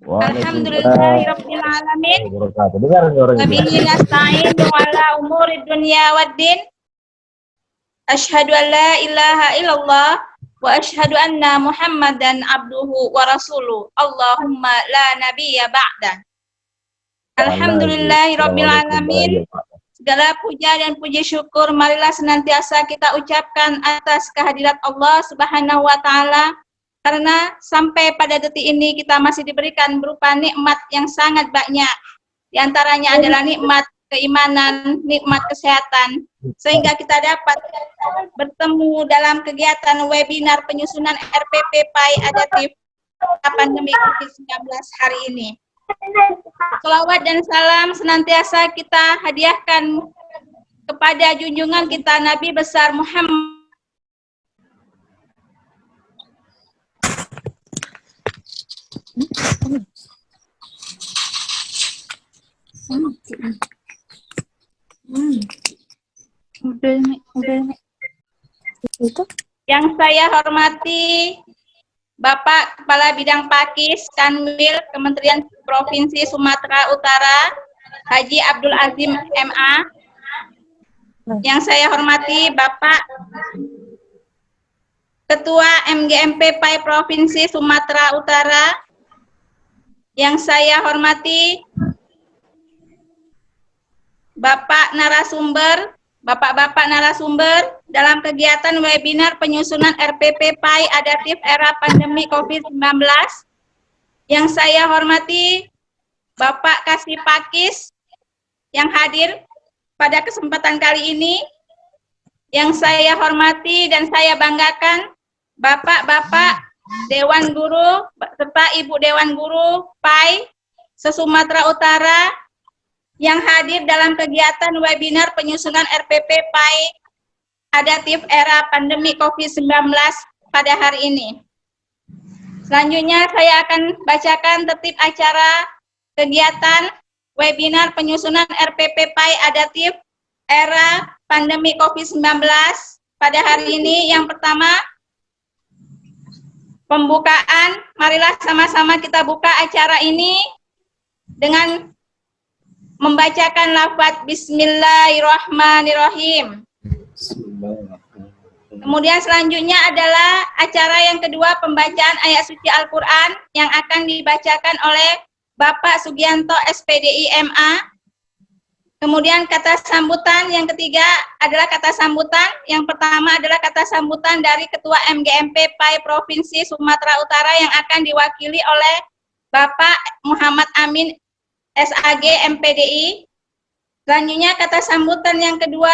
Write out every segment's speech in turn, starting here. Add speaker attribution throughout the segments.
Speaker 1: Waalaikumsalam
Speaker 2: Alhamdulillahirabbil alamin.
Speaker 1: warahmatullahi wabarakatuh. Dengar orang
Speaker 2: Wa
Speaker 1: itu.
Speaker 2: bihi nasta'inu ala umuri dunya waddin. Asyhadu an la ilaha illallah wa asyhadu anna Muhammadan abduhu wa rasuluh. Allahumma la nabiyya ba'da. Alhamdulillahirabbil alamin. Segala puja dan puji syukur marilah senantiasa kita ucapkan atas kehadirat Allah Subhanahu wa taala, karena sampai pada detik ini kita masih diberikan berupa nikmat yang sangat banyak. Di antaranya adalah nikmat keimanan, nikmat kesehatan, sehingga kita dapat bertemu dalam kegiatan webinar penyusunan RPP PAI Adaptif Pandemi COVID-19 hari ini. Shalawat dan salam senantiasa kita hadiahkan kepada junjungan kita Nabi besar Muhammad
Speaker 3: Itu
Speaker 2: yang saya hormati Bapak Kepala Bidang Pakis Kanwil Kementerian Provinsi Sumatera Utara Haji Abdul Azim MA. Yang saya hormati Bapak Ketua MGMP PAI Provinsi Sumatera Utara. Yang saya hormati Bapak-bapak narasumber dalam kegiatan webinar penyusunan RPP PAI Adaptif Era Pandemi COVID-19. Yang saya hormati Bapak Kasih Pakis yang hadir pada kesempatan kali ini. Yang saya hormati dan saya banggakan Bapak-bapak Dewan Guru serta Ibu Dewan Guru PAI se-Sumatera Utara yang hadir dalam kegiatan webinar penyusunan RPP PAI Adaptif Era Pandemi COVID-19 pada hari ini. Selanjutnya saya akan bacakan tertib acara kegiatan webinar penyusunan RPP PAI Adaptif Era Pandemi COVID-19 pada hari ini. Yang pertama, pembukaan. Marilah sama-sama kita buka acara ini dengan membacakan lafaz Bismillahirrahmanirrahim. Kemudian selanjutnya adalah acara yang kedua, pembacaan ayat suci Al-Quran yang akan dibacakan oleh Bapak Sugianto SPDI MA. Kemudian kata sambutan yang ketiga adalah kata sambutan. Yang pertama adalah kata sambutan dari Ketua MGMP PAI Provinsi Sumatera Utara yang akan diwakili oleh Bapak Muhammad Amin SAG MPDI. Selanjutnya kata sambutan yang kedua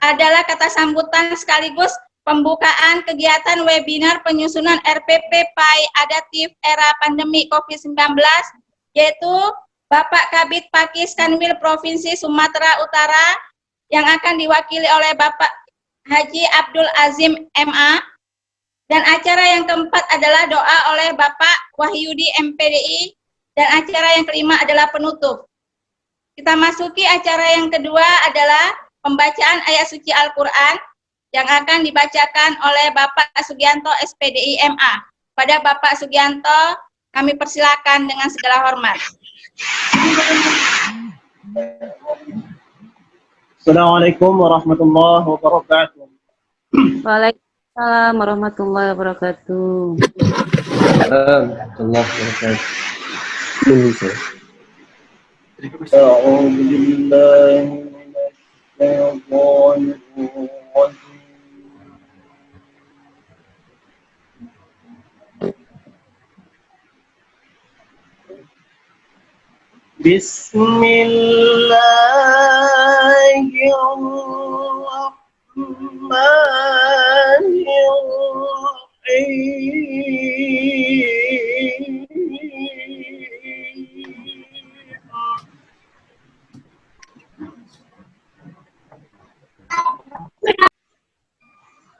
Speaker 2: adalah kata sambutan sekaligus pembukaan kegiatan webinar penyusunan RPP PAI Adaptif Era Pandemi COVID-19, yaitu Bapak Kabid Pakis Kanwil Provinsi Sumatera Utara yang akan diwakili oleh Bapak Haji Abdul Azim MA. Dan acara yang keempat adalah doa oleh Bapak Wahyudi MPDI. Dan acara yang kelima adalah penutup. Kita masuki acara yang kedua adalah pembacaan ayat suci Al-Quran yang akan dibacakan oleh Bapak Sugianto SPDI MA. Pada Bapak Sugianto kami persilakan dengan segala hormat.
Speaker 4: Assalamualaikum warahmatullahi wabarakatuh.
Speaker 3: Waalaikumsalam warahmatullahi wabarakatuh.
Speaker 4: Warahmatullahi wabarakatuh. A'udzu billahi minasyaitonir rajim.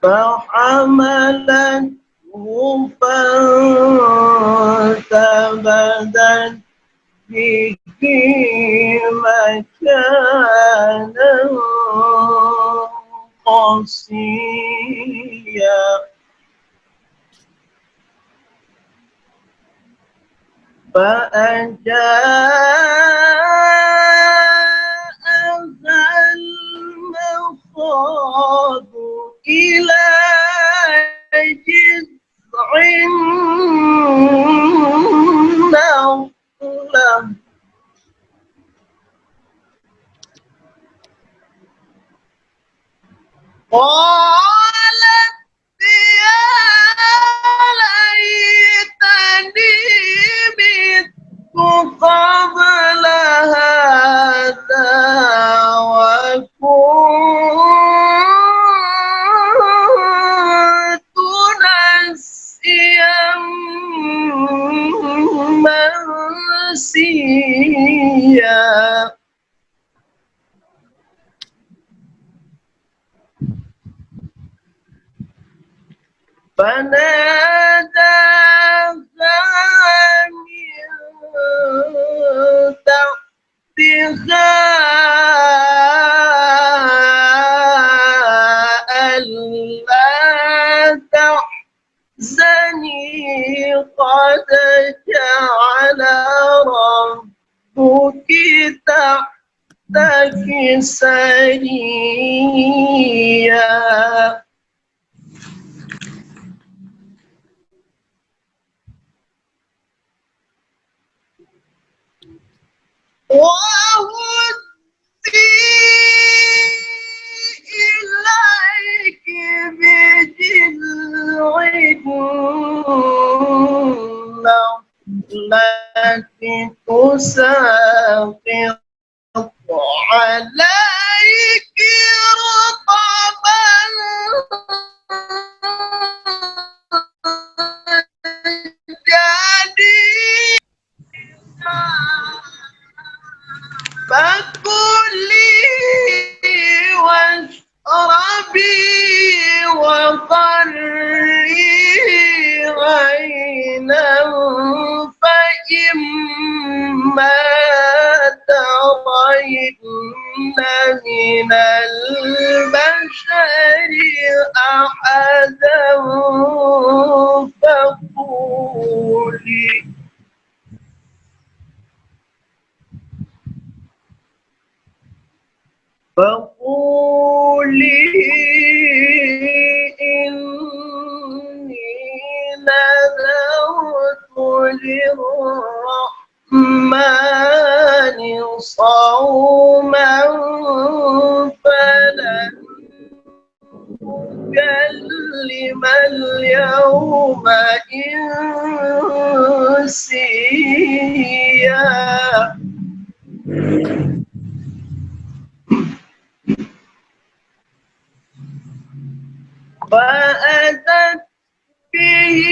Speaker 4: فحملته فانتبذت به مكانا قصيا فأجاءها المخاض إلى جذع النخلة قالت يا ليتني مت قبل هذا وكنت نسيا منسيا فناداها من تحتها ألا تحزني قد جعل ربك تحتك سريا وهزي إليك بجذع النخلة تساقط عليك رطبا جنيا فكلي واشربي وقري عينا فإما ترين من البشر أحدا فقولي إني نذرت للرحمن صوما فلن أكلم اليوم إنسيا فأتت به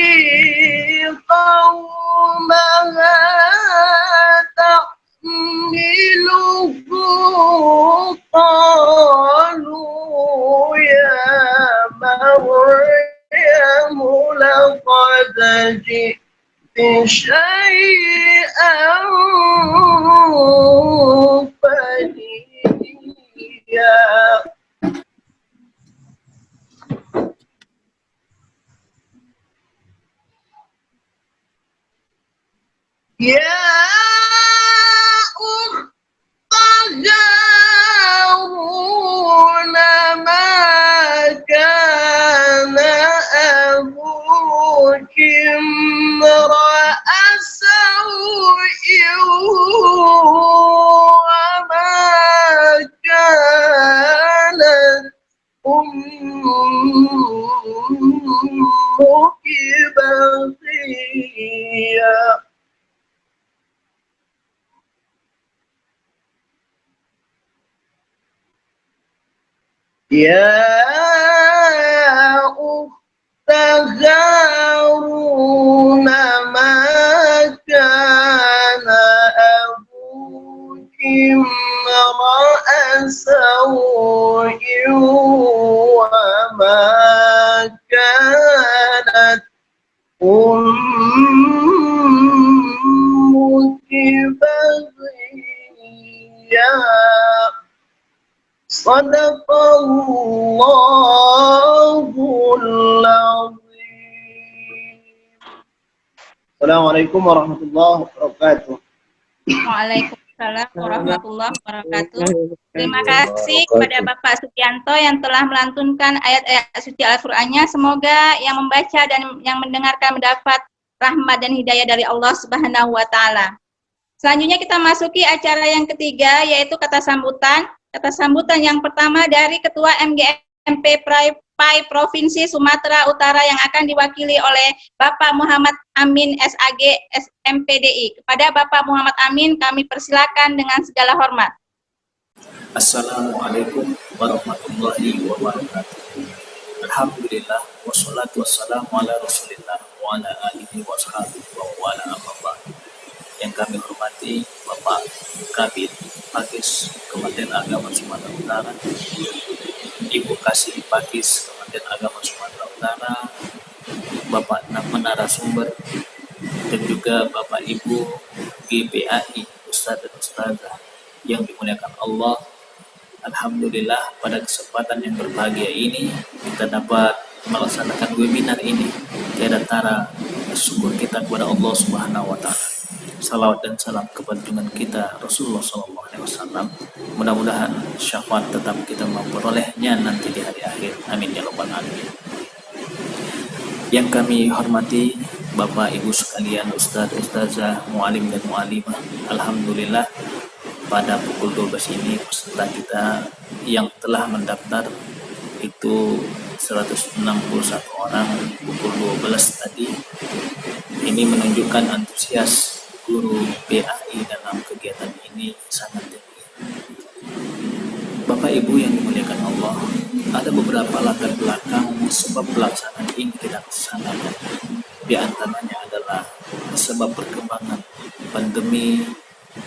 Speaker 4: قومها تحمله قالوا يا مريم لقد جئت شيئا فريا يا أخت هارون ما كان أبوك امرأ سوء وما كانت أمك بغيا يا أخت هارون ما كان أبوك امرأ سوء وما كانت أمك بغيا صدق الله العظيم. Assalamualaikum warahmatullahi wabarakatuh.
Speaker 2: Waalaikumsalam warahmatullahi wabarakatuh. Terima kasih kepada Bapak Sugianto yang telah melantunkan ayat-ayat suci Al-Qur'annya. Semoga yang membaca dan yang mendengarkan mendapat rahmat dan hidayah dari Allah Subhanahu wa taala. Selanjutnya kita masuki acara yang ketiga, yaitu kata sambutan. Kata sambutan yang pertama dari Ketua MGMP PAI Provinsi Sumatera Utara yang akan diwakili oleh Bapak Muhammad Amin SAG SMPDI. Kepada Bapak Muhammad Amin kami persilakan dengan segala hormat.
Speaker 1: Assalamualaikum warahmatullahi wabarakatuh. Alhamdulillah wassalatu wassalamu ala Rasulillah wa ala alihi wa sahbihi wa wala amma ba'd. Yang kami hormati Bapak Kabid Pakis Kementerian Agama Sumatera Utara, Ibu Kasih Pakis Kementerian Agama Sumatera Utara, Bapak narasumber, dan juga Bapak Ibu GPAI, Ustadz dan Ustazah yang dimuliakan Allah. Alhamdulillah pada kesempatan yang berbahagia ini kita dapat melaksanakan webinar ini. Tiada tara syukur kita kepada Allah Subhanahu wa taala. Salawat dan salam kepada junjungan kita Rasulullah SAW. Mudah-mudahan syafaat tetap kita memperolehnya nanti di hari akhir. Amin ya rabbal alamin. Yang kami hormati Bapak Ibu sekalian, Ustadz, Ustazah, Mu'alim dan Mu'alimah. Alhamdulillah pada pukul 12 ini peserta kita yang telah mendaftar itu 161 orang pukul 12 tadi. Ini menunjukkan antusias guru PAI dalam kegiatan ini sangat tinggi. Bapak Ibu yang dimuliakan Allah, ada beberapa latar belakang sebab pelaksanaan ini kita laksanakan. Di antaranya adalah sebab perkembangan pandemi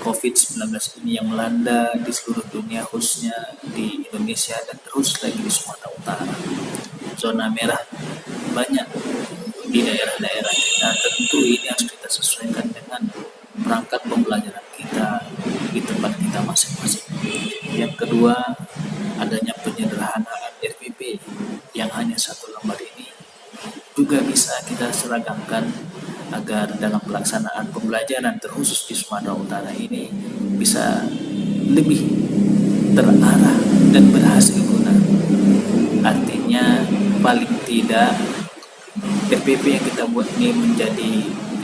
Speaker 1: COVID-19 ini yang melanda di seluruh dunia, khususnya di Indonesia dan terus lagi di Sumatera Utara. Zona merah banyak di daerah-daerah kita. Tentu ini harus kita sesuaikan dengan perangkat pembelajaran kita di tempat kita masing-masing. Yang kedua, adanya penyederhanaan RPP yang hanya satu lembar ini juga bisa kita seragamkan agar dalam pelaksanaan pembelajaran terkhusus di Sumatera Utara ini bisa lebih terarah dan berhasil guna. Artinya paling tidak RPP yang kita buat ini menjadi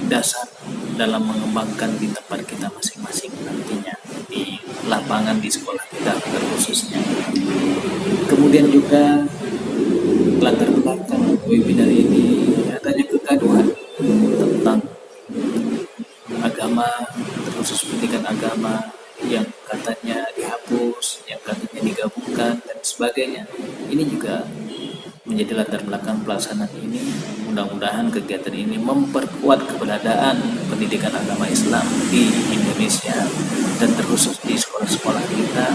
Speaker 1: dasar dalam mengembangkan di tempat kita masing-masing nantinya di lapangan di sekolah kita terkhususnya. Kemudian juga latar belakang webinar ini adanya kegaduhan tentang agama, terkhusus pendidikan agama yang katanya dihapus, yang katanya digabungkan dan sebagainya. Ini juga menjadi latar belakang pelaksanaan ini. Mudah-mudahan kegiatan ini memperkuat keberadaan pendidikan agama Islam di Indonesia dan terkhusus di sekolah-sekolah kita,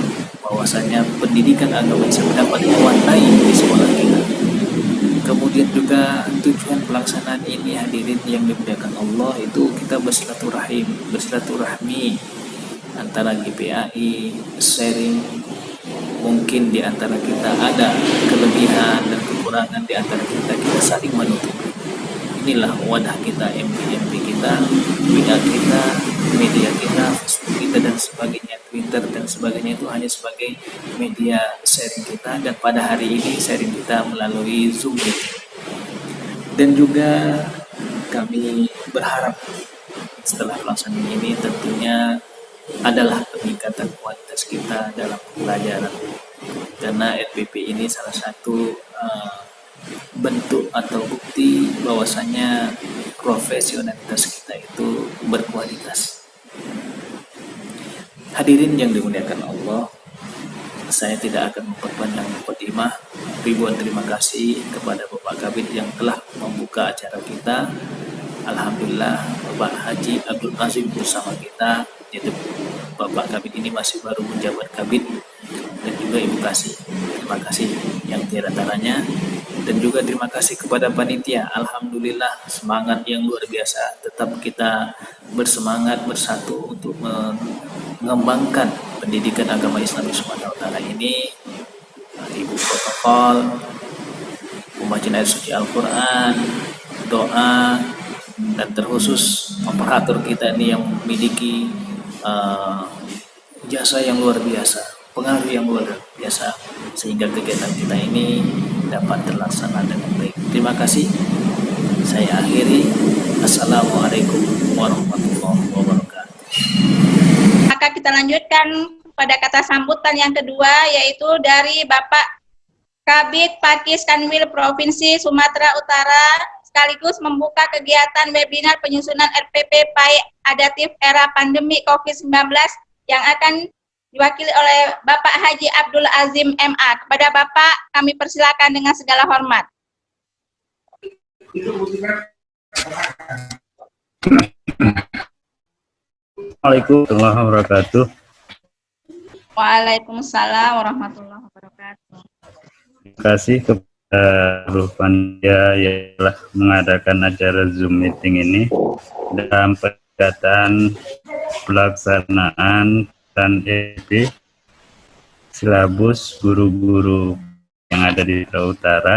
Speaker 1: bahwasanya pendidikan agama Islam dapat mewarnai di sekolah kita. Kemudian juga tujuan pelaksanaan ini, hadirin yang dimuliakan Allah, itu kita bersilaturahmi antara GPAI, sharing. Mungkin di antara kita ada kelebihan dan kekurangan di antara kita saling menutupi. Inilah wadah kita, MGMP kita, WA kita, media kita, Facebook kita dan sebagainya, Twitter dan sebagainya, itu hanya sebagai media sharing kita. Dan pada hari ini sharing kita melalui Zoom meeting. Dan juga kami berharap setelah pelaksanaan ini tentunya adalah peningkatan kualitas kita dalam pembelajaran, karena RPP ini salah satu bentuk atau bukti bahwasanya profesionalitas kita itu berkualitas. Hadirin yang dimuliakan Allah, saya tidak akan memperpanjang mukadimah. Ribuan terima kasih kepada Bapak Kabid yang telah membuka acara kita. Alhamdulillah Bapak Haji Abdul Qasim bersama kita, yaitu Bapak Kabid ini masih baru menjabat Kabid, dan juga Ibu Kasih. Terima kasih yang tiada taranya, dan juga terima kasih kepada panitia. Alhamdulillah semangat yang luar biasa. Tetap kita bersemangat bersatu untuk mengembangkan pendidikan agama Islam di Sumatera Utara ini. Ibu protokol, pembacaan ayat suci Al-Quran, doa, dan terkhusus operator kita ini yang memiliki jasa yang luar biasa, pengaruh yang luar biasa, sehingga kegiatan kita ini dapat terlaksana dengan baik. Terima kasih. Saya akhiri. Assalamualaikum warahmatullahi wabarakatuh.
Speaker 2: Maka kita lanjutkan pada kata sambutan yang kedua, yaitu dari Bapak Kabid Pakis Kanwil Provinsi Sumatera Utara, sekaligus membuka kegiatan webinar penyusunan RPP PAI Adaptif Era Pandemi COVID-19 yang akan diwakili oleh Bapak Haji Abdul Azim MA. Kepada Bapak kami persilakan dengan segala hormat.
Speaker 5: Assalamualaikum warahmatullahi wabarakatuh.
Speaker 2: Waalaikumsalam warahmatullahi wabarakatuh.
Speaker 5: Terima kasih kepada seluruh panitia yang telah mengadakan acara Zoom meeting ini dalam kegiatan pelaksanaan dan EP silabus guru-guru yang ada di Sumatera Utara.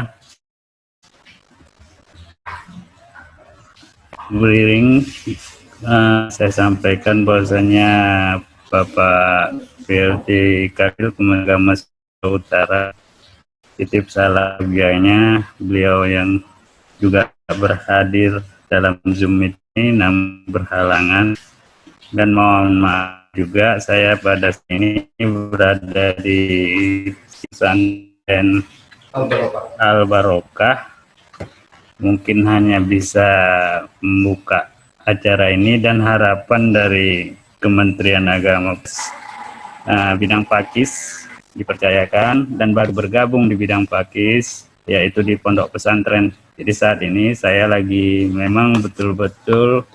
Speaker 5: Beriring saya sampaikan bahwasanya Bapak PLT Kadil Kemenagama Sumatera Utara titip salam biayanya, beliau yang juga berhadir dalam Zoom ini namun berhalangan, dan mohon maaf juga saya pada sini berada di pesantren Al-Barokah, mungkin hanya bisa membuka acara ini, dan harapan dari Kementerian Agama bidang Pakis dipercayakan dan baru bergabung di bidang Pakis, yaitu di pondok pesantren. Jadi saat ini saya lagi memang betul-betul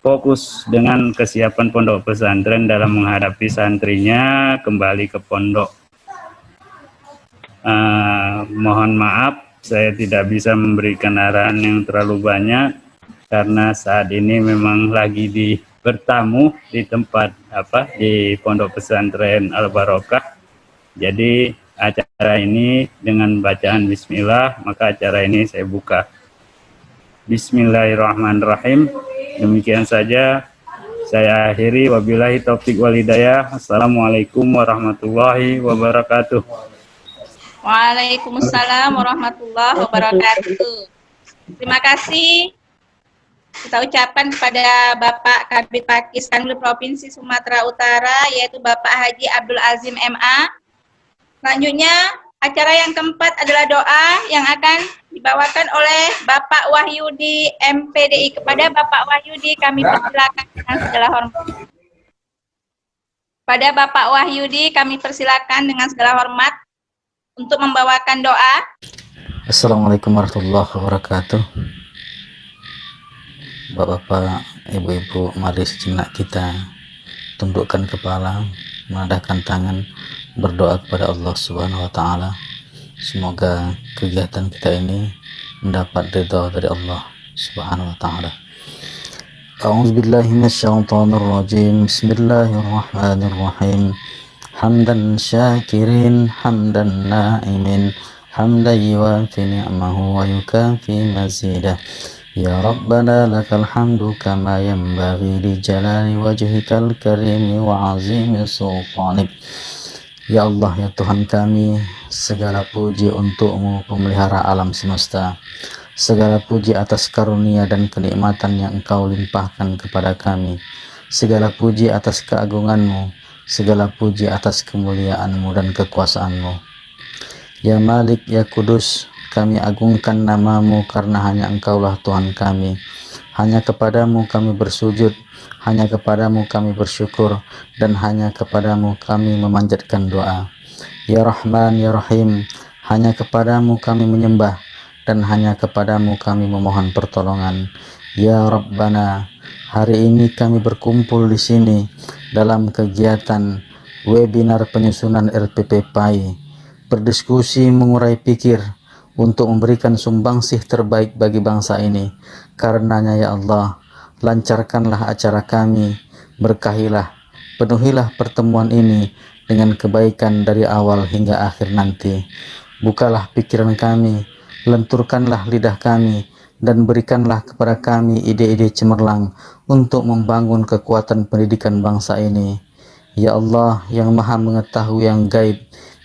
Speaker 5: fokus dengan kesiapan pondok pesantren dalam menghadapi santrinya kembali ke pondok. Mohon maaf saya tidak bisa memberikan arahan yang terlalu banyak karena saat ini memang lagi bertamu di tempat di pondok pesantren Al-Barokah. Jadi acara ini dengan bacaan bismillah, maka acara ini saya buka. Bismillahirrahmanirrahim. Demikian saja saya akhiri, wabillahi taufik wal hidayah. Assalamualaikum warahmatullahi wabarakatuh.
Speaker 2: Waalaikumsalam warahmatullahi wabarakatuh. Terima kasih kita ucapkan kepada Bapak Kabid Pakis Kanwil Provinsi Sumatera Utara, yaitu Bapak Haji Abdul Azim MA. Selanjutnya, acara yang keempat adalah doa yang akan dibawakan oleh Bapak Wahyudi MPDI. Kepada Bapak Wahyudi kami persilakan dengan segala hormat. Pada Bapak Wahyudi kami persilakan dengan segala hormat untuk membawakan doa.
Speaker 6: Assalamualaikum warahmatullahi wabarakatuh. Bapak-bapak, ibu-ibu, mari sejenak kita tundukkan kepala, menadahkan tangan, berdoa kepada Allah Subhanahu wa taala. Semoga kegiatan kita ini mendapat ridha dari Allah Subhanahu wa taala. A'udzubillahi minasyaitonir rajim. Bismillahirrahmanirrahim. Hamdan syakirin, hamdan na'imin, hamdan yuwafi ni'mahu wa yukafi mazidah. Ya Rabbana lakal hamdu kama yanbaghi li jalali wajhikal karimi wa azimi sultanik. Ya Allah, ya Tuhan kami, segala puji untuk-Mu pemelihara alam semesta. Segala puji atas karunia dan kenikmatan yang Engkau limpahkan kepada kami. Segala puji atas keagungan-Mu, segala puji atas kemuliaan-Mu dan kekuasaan-Mu. Ya Malik, ya Kudus, kami agungkan nama-Mu karena hanya Engkaulah Tuhan kami. Hanya kepadamu kami bersujud, hanya kepadamu kami bersyukur, dan hanya kepadamu kami memanjatkan doa. Ya Rahman, ya Rahim, hanya kepadamu kami menyembah, dan hanya kepadamu kami memohon pertolongan. Ya Rabbana, hari ini kami berkumpul di sini dalam kegiatan webinar penyusunan RPP PAI, berdiskusi mengurai pikir, untuk memberikan sumbangsih terbaik bagi bangsa ini. Karenanya ya Allah, lancarkanlah acara kami, berkahilah, penuhilah pertemuan ini dengan kebaikan dari awal hingga akhir nanti. Bukalah pikiran kami, lenturkanlah lidah kami, dan berikanlah kepada kami ide-ide cemerlang untuk membangun kekuatan pendidikan bangsa ini. Ya Allah yang maha mengetahui yang gaib,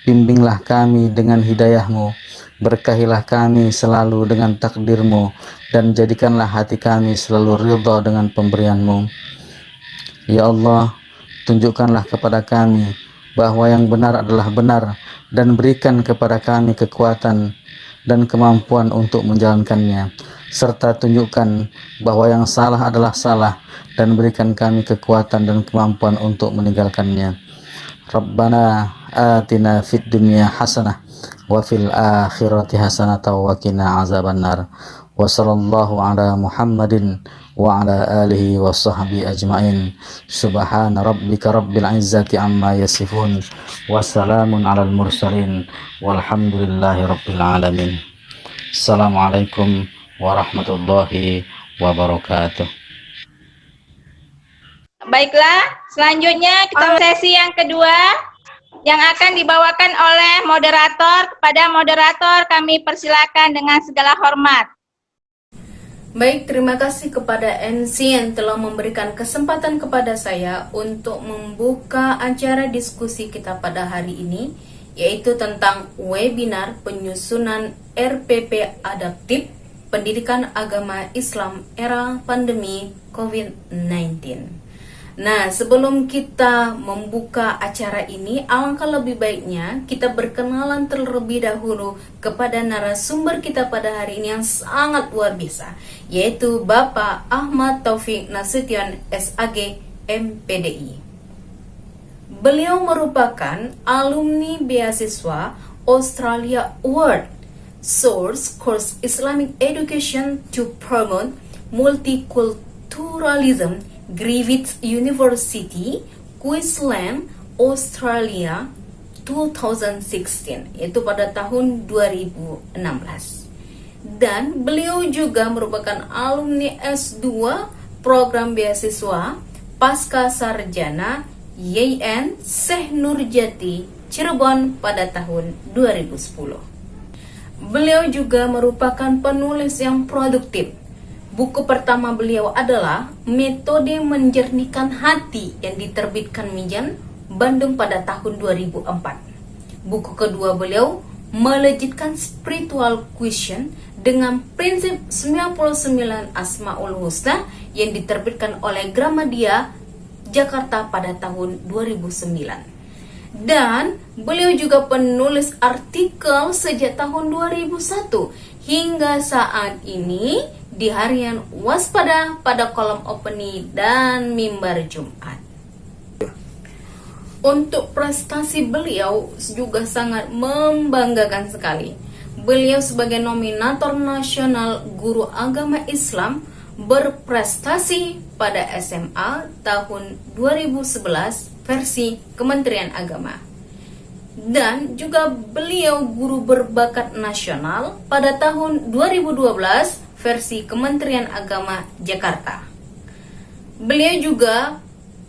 Speaker 6: bimbinglah kami dengan hidayah-Mu, berkahilah kami selalu dengan takdir-Mu, dan jadikanlah hati kami selalu ridha dengan pemberian-Mu. Ya Allah, tunjukkanlah kepada kami bahwa yang benar adalah benar, dan berikan kepada kami kekuatan dan kemampuan untuk menjalankannya, serta tunjukkan bahwa yang salah adalah salah, dan berikan kami kekuatan dan kemampuan untuk meninggalkannya. Rabbana atina fid dunya hasanah wa fil akhirati hasanah wa qina azabannar. Wa sallallahu ala Muhammadin wa ala alihi wa sahbihi ajma'in. Subhana rabbika rabbil izzati amma yasifun, wa salamun alal mursalin, walhamdulillahi rabbil alamin. Assalamualaikum warahmatullahi wabarakatuh.
Speaker 2: Baiklah, selanjutnya kita sesi yang kedua yang akan dibawakan oleh moderator. Kepada moderator kami persilakan dengan segala hormat.
Speaker 7: Baik, terima kasih kepada NC yang telah memberikan kesempatan kepada saya untuk membuka acara diskusi kita pada hari ini, yaitu tentang webinar penyusunan RPP Adaptif Pendidikan Agama Islam Era Pandemi COVID-19. Nah, sebelum kita membuka acara ini, alangkah lebih baiknya kita berkenalan terlebih dahulu kepada narasumber kita pada hari ini yang sangat luar biasa, yaitu Bapak Ahmad Taufik Nasution, SAG, MPDI. Beliau merupakan alumni beasiswa Australia Award, Source Course Islamic Education to Promote Multiculturalism, Griffith University, Queensland, Australia 2016, yaitu pada tahun 2016. Dan beliau juga merupakan alumni S2 program beasiswa Pasca Sarjana YN Syekh Nurjati, Cirebon pada tahun 2010. Beliau juga merupakan penulis yang produktif. Buku pertama beliau adalah Metode Menjernihkan Hati yang diterbitkan Mijan, Bandung pada tahun 2004. Buku kedua beliau Melejitkan Spiritual Question dengan Prinsip 99 Asmaul Husna yang diterbitkan oleh Gramedia, Jakarta pada tahun 2009. Dan beliau juga penulis artikel sejak tahun 2001 hingga saat ini di harian Waspada pada kolom opini dan mimbar Jumat. Untuk prestasi beliau juga sangat membanggakan sekali. Beliau sebagai nominator nasional guru agama Islam berprestasi pada SMA tahun 2011 versi Kementerian Agama. Dan juga beliau guru berbakat nasional pada tahun 2012 versi Kementerian Agama Jakarta. Beliau juga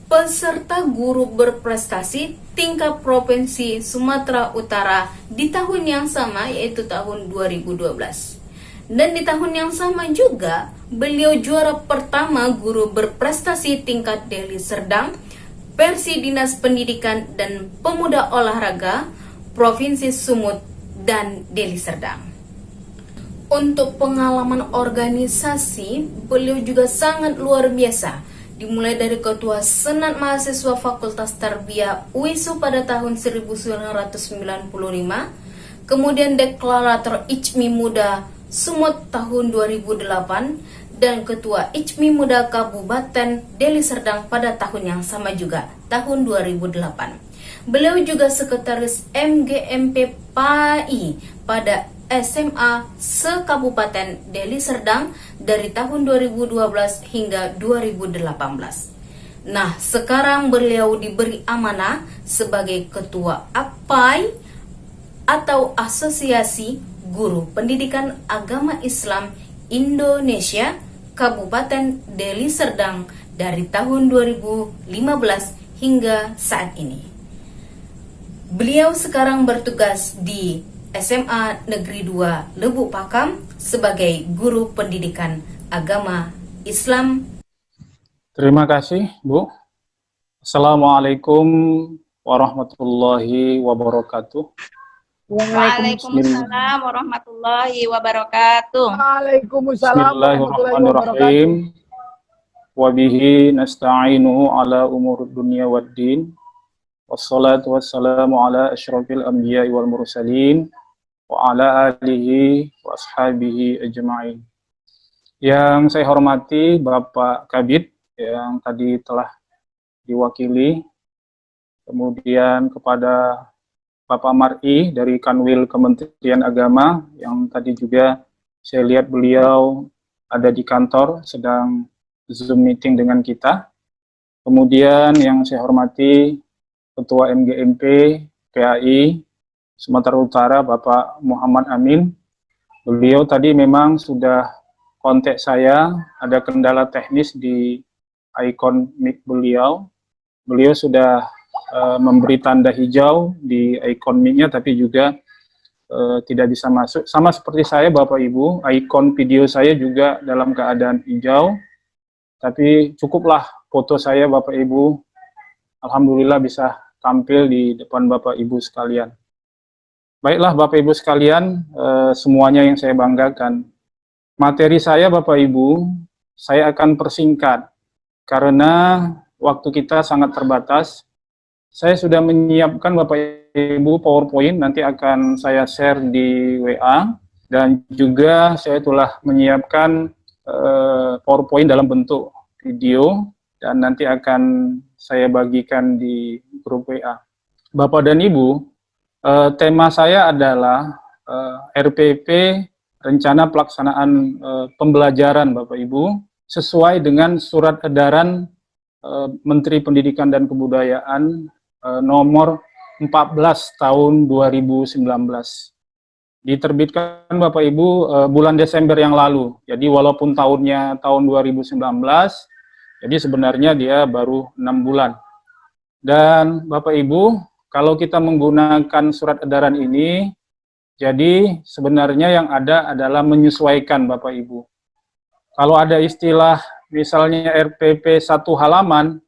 Speaker 7: peserta guru berprestasi tingkat Provinsi Sumatera Utara di tahun yang sama, yaitu tahun 2012. Dan di tahun yang sama juga beliau juara pertama guru berprestasi tingkat Deli Serdang versi Dinas Pendidikan dan Pemuda Olahraga Provinsi Sumut dan Deli Serdang. Untuk pengalaman organisasi, beliau juga sangat luar biasa. Dimulai dari Ketua Senat Mahasiswa Fakultas Tarbiyah UISU pada tahun 1995, kemudian Deklarator ICMI Muda Sumut tahun 2008, dan Ketua ICMI Muda Kabupaten Deli Serdang pada tahun yang sama juga, tahun 2008. Beliau juga Sekretaris MGMP PAI pada SMA se-Kabupaten Deli Serdang dari tahun 2012 hingga 2018. Nah, sekarang beliau diberi amanah sebagai Ketua APAI atau Asosiasi Guru Pendidikan Agama Islam Indonesia Kabupaten Deli Serdang dari tahun 2015 hingga saat ini. Beliau sekarang bertugas di SMA Negeri 2 Lubuk Pakam sebagai guru pendidikan agama Islam.
Speaker 8: Terima kasih, Bu. Assalamualaikum warahmatullahi wabarakatuh.
Speaker 2: Waalaikumsalam warahmatullahi wabarakatuh.
Speaker 8: Bismillahirrahmanirrahim. Wabihi nasta'inu ala umur dunia waddin. Wassalatu wassalamu ala asyrafil anbiya'i wal mursalin. Wa ala alihi wa ashabihi ajma'in. Yang saya hormati Bapak Kabid yang tadi telah diwakili, kemudian kepada Bapak Mar'i dari Kanwil Kementerian Agama yang tadi juga saya lihat beliau ada di kantor sedang Zoom meeting dengan kita. Kemudian yang saya hormati Ketua MGMP PAI Sumatera Utara Bapak Muhammad Amin. Beliau tadi memang sudah kontak saya, ada kendala teknis di ikon mic beliau. Beliau sudah memberi tanda hijau di ikon mic-nya, tapi juga tidak bisa masuk. Sama seperti saya Bapak Ibu, ikon video saya juga dalam keadaan hijau, tapi cukuplah foto saya Bapak Ibu, alhamdulillah bisa tampil di depan Bapak Ibu sekalian. Baiklah Bapak Ibu sekalian, semuanya yang saya banggakan. Materi saya Bapak Ibu, saya akan persingkat, karena waktu kita sangat terbatas. Saya sudah menyiapkan Bapak Ibu PowerPoint, nanti akan saya share di WA, dan juga saya telah menyiapkan PowerPoint dalam bentuk video, dan nanti akan saya bagikan di grup WA. Bapak dan Ibu, tema saya adalah RPP, Rencana Pelaksanaan Pembelajaran Bapak Ibu, sesuai dengan Surat Edaran Menteri Pendidikan dan Kebudayaan nomor 14 tahun 2019. Diterbitkan Bapak Ibu bulan Desember yang lalu. Jadi walaupun tahunnya tahun 2019, jadi sebenarnya dia baru 6 bulan. Dan Bapak Ibu, kalau kita menggunakan surat edaran ini, jadi sebenarnya yang ada adalah menyesuaikan Bapak Ibu. Kalau ada istilah misalnya RPP 1 halaman,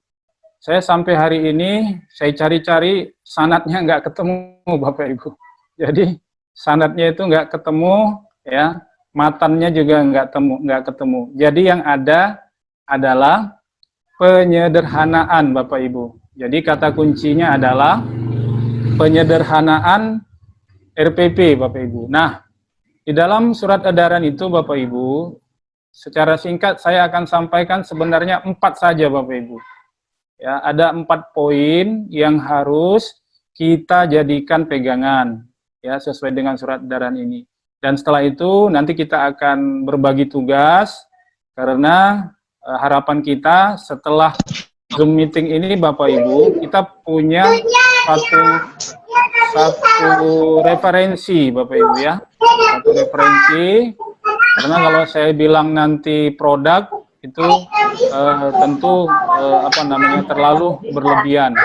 Speaker 8: saya sampai hari ini saya cari-cari sanadnya nggak ketemu Bapak Ibu. Jadi sanadnya itu nggak ketemu, ya, matannya juga nggak ketemu. Jadi yang ada adalah penyederhanaan Bapak Ibu. Jadi kata kuncinya adalah penyederhanaan RPP Bapak Ibu. Nah, di dalam surat edaran itu Bapak Ibu, secara singkat saya akan sampaikan sebenarnya 4 saja Bapak Ibu. Ya, ada 4 poin yang harus kita jadikan pegangan, ya, sesuai dengan surat edaran ini. Dan setelah itu nanti kita akan berbagi tugas, karena harapan kita setelah Zoom meeting ini Bapak Ibu, kita punya satu referensi Bapak Ibu, ya. Satu referensi, karena kalau saya bilang nanti produk itu tentu terlalu berlebihan,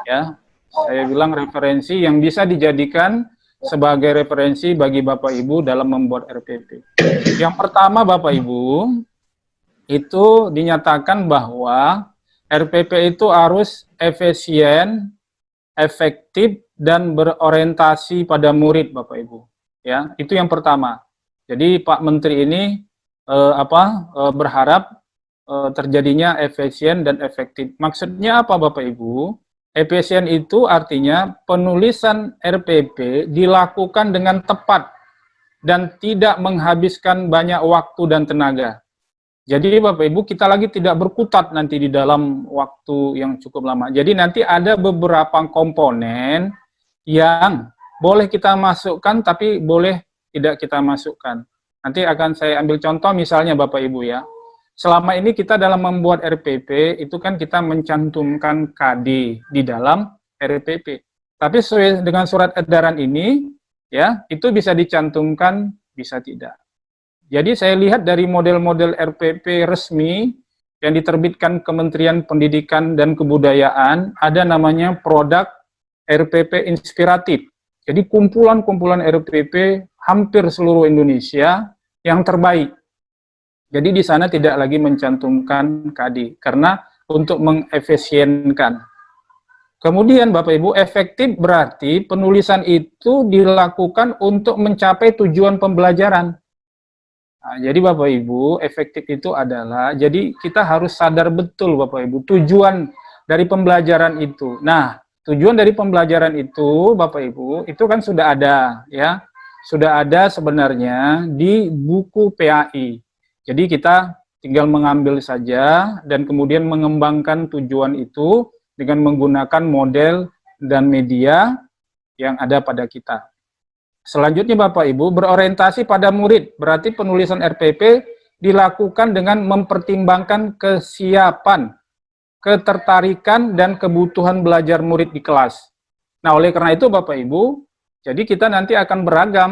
Speaker 8: ya. Saya bilang referensi yang bisa dijadikan sebagai referensi bagi Bapak Ibu dalam membuat RPP. Yang pertama Bapak Ibu, itu dinyatakan bahwa RPP itu harus efisien, efektif, dan berorientasi pada murid Bapak Ibu. Ya, itu yang pertama. Jadi Pak Menteri ini berharap terjadinya efisien dan efektif. Maksudnya apa Bapak Ibu? Efisien itu artinya penulisan RPP dilakukan dengan tepat dan tidak menghabiskan banyak waktu dan tenaga. Jadi Bapak Ibu, kita lagi tidak berkutat nanti di dalam waktu yang cukup lama. Jadi nanti ada beberapa komponen yang boleh kita masukkan tapi boleh tidak kita masukkan. Nanti akan saya ambil contoh misalnya Bapak Ibu, ya. Selama ini kita dalam membuat RPP itu kan kita mencantumkan KD di dalam RPP. Tapi sesuai dengan surat edaran ini, ya, itu bisa dicantumkan, bisa tidak. Jadi saya lihat dari model-model RPP resmi yang diterbitkan Kementerian Pendidikan dan Kebudayaan, ada namanya produk RPP inspiratif. Jadi kumpulan-kumpulan RPP hampir seluruh Indonesia yang terbaik. Jadi di sana tidak lagi mencantumkan KD karena untuk mengefisienkan. Kemudian Bapak Ibu, efektif berarti penulisan itu dilakukan untuk mencapai tujuan pembelajaran. Nah, jadi Bapak Ibu, efektif itu adalah, jadi kita harus sadar betul Bapak Ibu, tujuan dari pembelajaran itu. Nah, tujuan dari pembelajaran itu Bapak Ibu, itu kan sudah ada ya. Sudah ada sebenarnya di buku PAI. Jadi kita tinggal mengambil saja dan kemudian mengembangkan tujuan itu dengan menggunakan model dan media yang ada pada kita. Selanjutnya Bapak Ibu, berorientasi pada murid, berarti penulisan RPP dilakukan dengan mempertimbangkan kesiapan, ketertarikan, dan kebutuhan belajar murid di kelas. Nah, oleh karena itu Bapak Ibu, jadi kita nanti akan beragam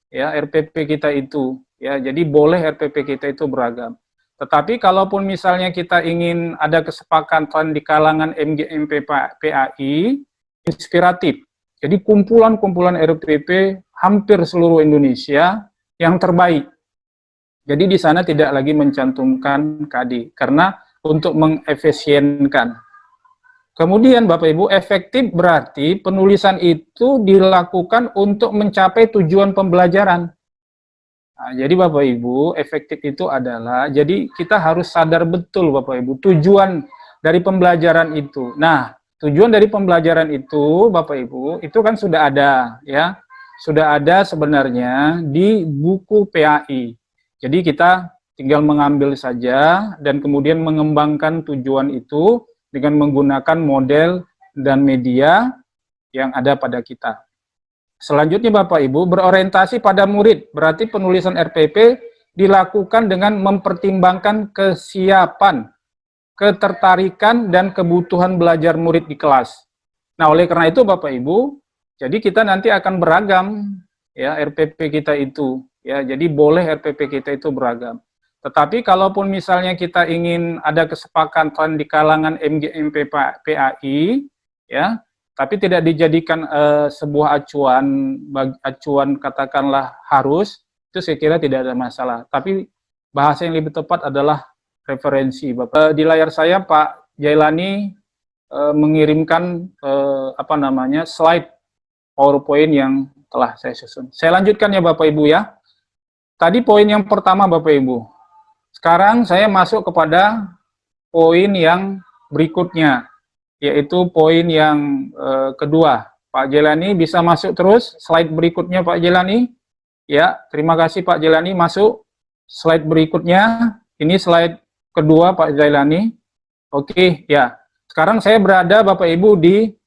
Speaker 8: ya RPP kita itu, ya. Jadi boleh RPP kita itu beragam. Tetapi kalaupun misalnya kita ingin ada kesepakatan di kalangan MGMP PAI, inspiratif. Jadi kumpulan-kumpulan RPP hampir seluruh Indonesia yang terbaik. Jadi di sana tidak lagi mencantumkan KD karena untuk mengefisienkan. Kemudian Bapak Ibu, efektif berarti penulisan itu dilakukan untuk mencapai tujuan pembelajaran. Nah, jadi Bapak Ibu, efektif itu adalah, jadi kita harus sadar betul Bapak Ibu, tujuan dari pembelajaran itu. Nah, tujuan dari pembelajaran itu Bapak Ibu, itu kan sudah ada ya. Sudah ada sebenarnya di buku PAI. Jadi kita tinggal mengambil saja dan kemudian mengembangkan tujuan itu dengan menggunakan model dan media yang ada pada kita. Selanjutnya Bapak Ibu, berorientasi pada murid, berarti penulisan RPP dilakukan dengan mempertimbangkan kesiapan, ketertarikan, dan kebutuhan belajar murid di kelas. Nah, oleh karena itu Bapak Ibu, jadi kita nanti akan beragam ya RPP kita itu, ya. Jadi boleh RPP kita itu beragam. Tetapi kalaupun misalnya kita ingin ada kesepakatan di kalangan MGMP PAI, ya, tapi tidak dijadikan sebuah acuan katakanlah harus, itu saya kira tidak ada masalah. Tapi bahasa yang lebih tepat adalah referensi. Bapak. Di layar saya Pak Jailani mengirimkan slide PowerPoint yang telah saya susun. Saya lanjutkan ya Bapak Ibu ya. Tadi poin yang pertama Bapak Ibu. Sekarang saya masuk kepada poin yang berikutnya, yaitu poin yang kedua. Pak Jailani bisa masuk terus slide berikutnya Pak Jailani. Ya, terima kasih Pak Jailani, masuk slide berikutnya. Ini slide kedua Pak Jailani. Oke, ya. Sekarang saya berada Bapak Ibu di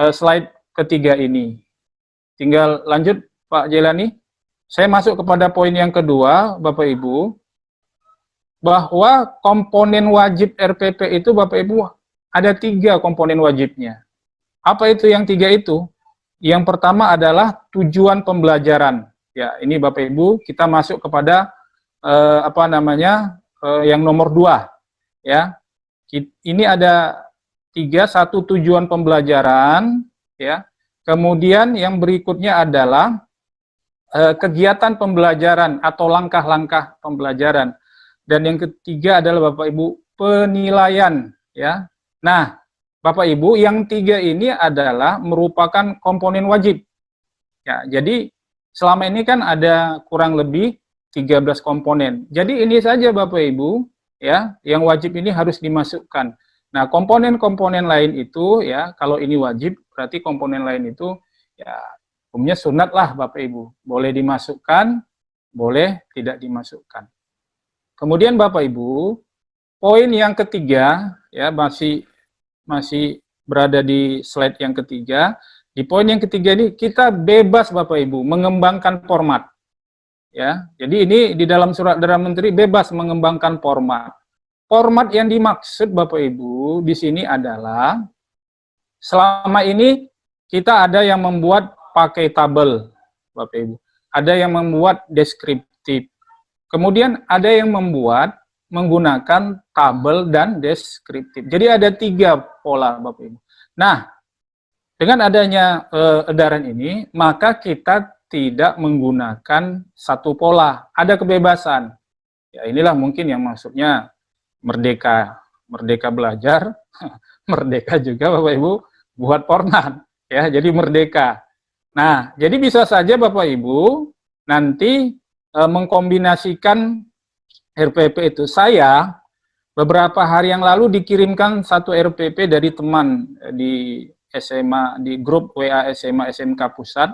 Speaker 8: slide ketiga ini. Tinggal lanjut Pak Jailani. Saya masuk kepada poin yang kedua Bapak Ibu, bahwa komponen wajib RPP itu Bapak Ibu ada 3 komponen wajibnya. Apa itu yang 3 itu? Yang pertama adalah tujuan pembelajaran. Ya, ini Bapak Ibu kita masuk kepada yang nomor 2. Ya, ini ada 3, 1 tujuan pembelajaran. Ya, kemudian yang berikutnya adalah kegiatan pembelajaran atau langkah-langkah pembelajaran. Dan yang ketiga adalah Bapak Ibu penilaian, ya. Nah, Bapak Ibu, yang 3 ini adalah merupakan komponen wajib. Ya, jadi selama ini kan ada kurang lebih 13 komponen. Jadi ini saja Bapak Ibu, ya, yang wajib ini harus dimasukkan. Nah, komponen-komponen lain itu ya, kalau ini wajib berarti komponen lain itu ya hukumnya sunat lah Bapak Ibu. Boleh dimasukkan, boleh tidak dimasukkan. Kemudian Bapak Ibu, poin yang ketiga ya masih berada di slide yang ketiga. Di poin yang ketiga ini kita bebas Bapak Ibu mengembangkan format. Ya. Jadi ini di dalam surat Perdana Menteri bebas mengembangkan format. Format yang dimaksud Bapak Ibu di sini adalah selama ini kita ada yang membuat pakai tabel Bapak Ibu. Ada yang membuat deskriptif. Kemudian ada yang membuat menggunakan tabel dan deskriptif. Jadi ada 3 pola Bapak Ibu. Nah, Dengan adanya edaran ini, maka kita tidak menggunakan satu pola, ada kebebasan. Ya, inilah mungkin yang maksudnya merdeka, merdeka belajar, merdeka juga Bapak Ibu buat pornan, ya, jadi merdeka. Nah, jadi bisa saja Bapak Ibu nanti mengkombinasikan RPP itu. Saya beberapa hari yang lalu dikirimkan satu RPP dari teman di SMA, di grup WA SMA SMK Pusat.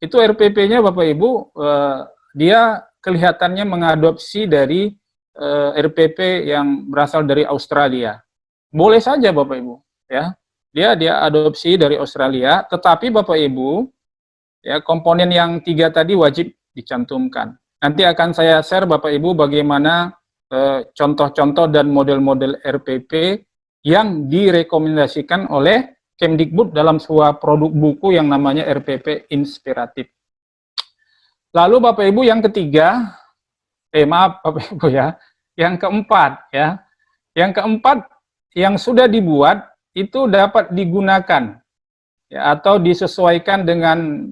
Speaker 8: Itu RPP-nya Bapak Ibu, dia kelihatannya mengadopsi dari RPP yang berasal dari Australia. Boleh saja Bapak Ibu, ya. Dia adopsi dari Australia, tetapi Bapak Ibu, ya, komponen yang 3 tadi wajib dicantumkan. Nanti akan saya share Bapak Ibu bagaimana contoh-contoh dan model-model RPP yang direkomendasikan oleh Kemdikbud dalam sebuah produk buku yang namanya RPP Inspiratif. Lalu Bapak Ibu yang ketiga, maaf Bapak Ibu ya, yang keempat ya, yang keempat yang sudah dibuat itu dapat digunakan ya, atau disesuaikan dengan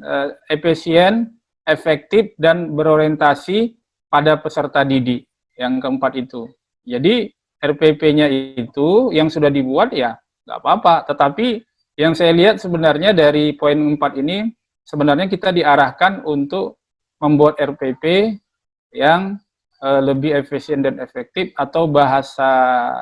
Speaker 8: efisien, efektif dan berorientasi pada peserta didik. Yang keempat itu. Jadi RPP-nya itu yang sudah dibuat ya nggak apa-apa, tetapi yang saya lihat sebenarnya dari poin 4 ini, sebenarnya kita diarahkan untuk membuat RPP yang lebih efisien dan efektif, atau bahasa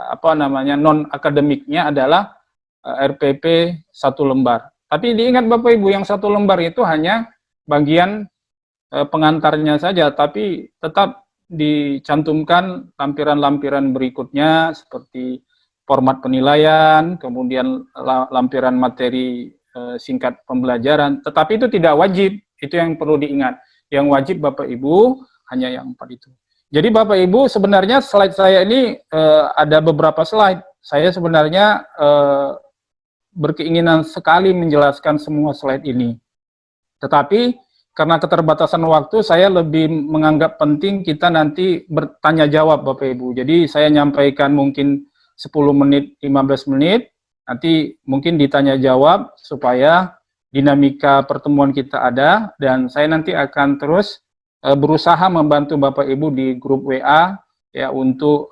Speaker 8: apa namanya non-akademiknya adalah RPP 1 lembar. Tapi diingat Bapak Ibu, yang 1 lembar itu hanya bagian pengantarnya saja, tapi tetap dicantumkan lampiran-lampiran berikutnya seperti format penilaian, kemudian lampiran materi singkat pembelajaran, tetapi itu tidak wajib, itu yang perlu diingat. Yang wajib Bapak Ibu hanya yang 4 itu. Jadi Bapak Ibu, sebenarnya slide saya ini ada beberapa slide. Saya sebenarnya berkeinginan sekali menjelaskan semua slide ini. Tetapi karena keterbatasan waktu, saya lebih menganggap penting kita nanti bertanya jawab Bapak Ibu. Jadi saya nyampaikan mungkin 10 menit, 15 menit, nanti mungkin ditanya jawab supaya dinamika pertemuan kita ada, dan saya nanti akan terus berusaha membantu Bapak Ibu di grup WA ya untuk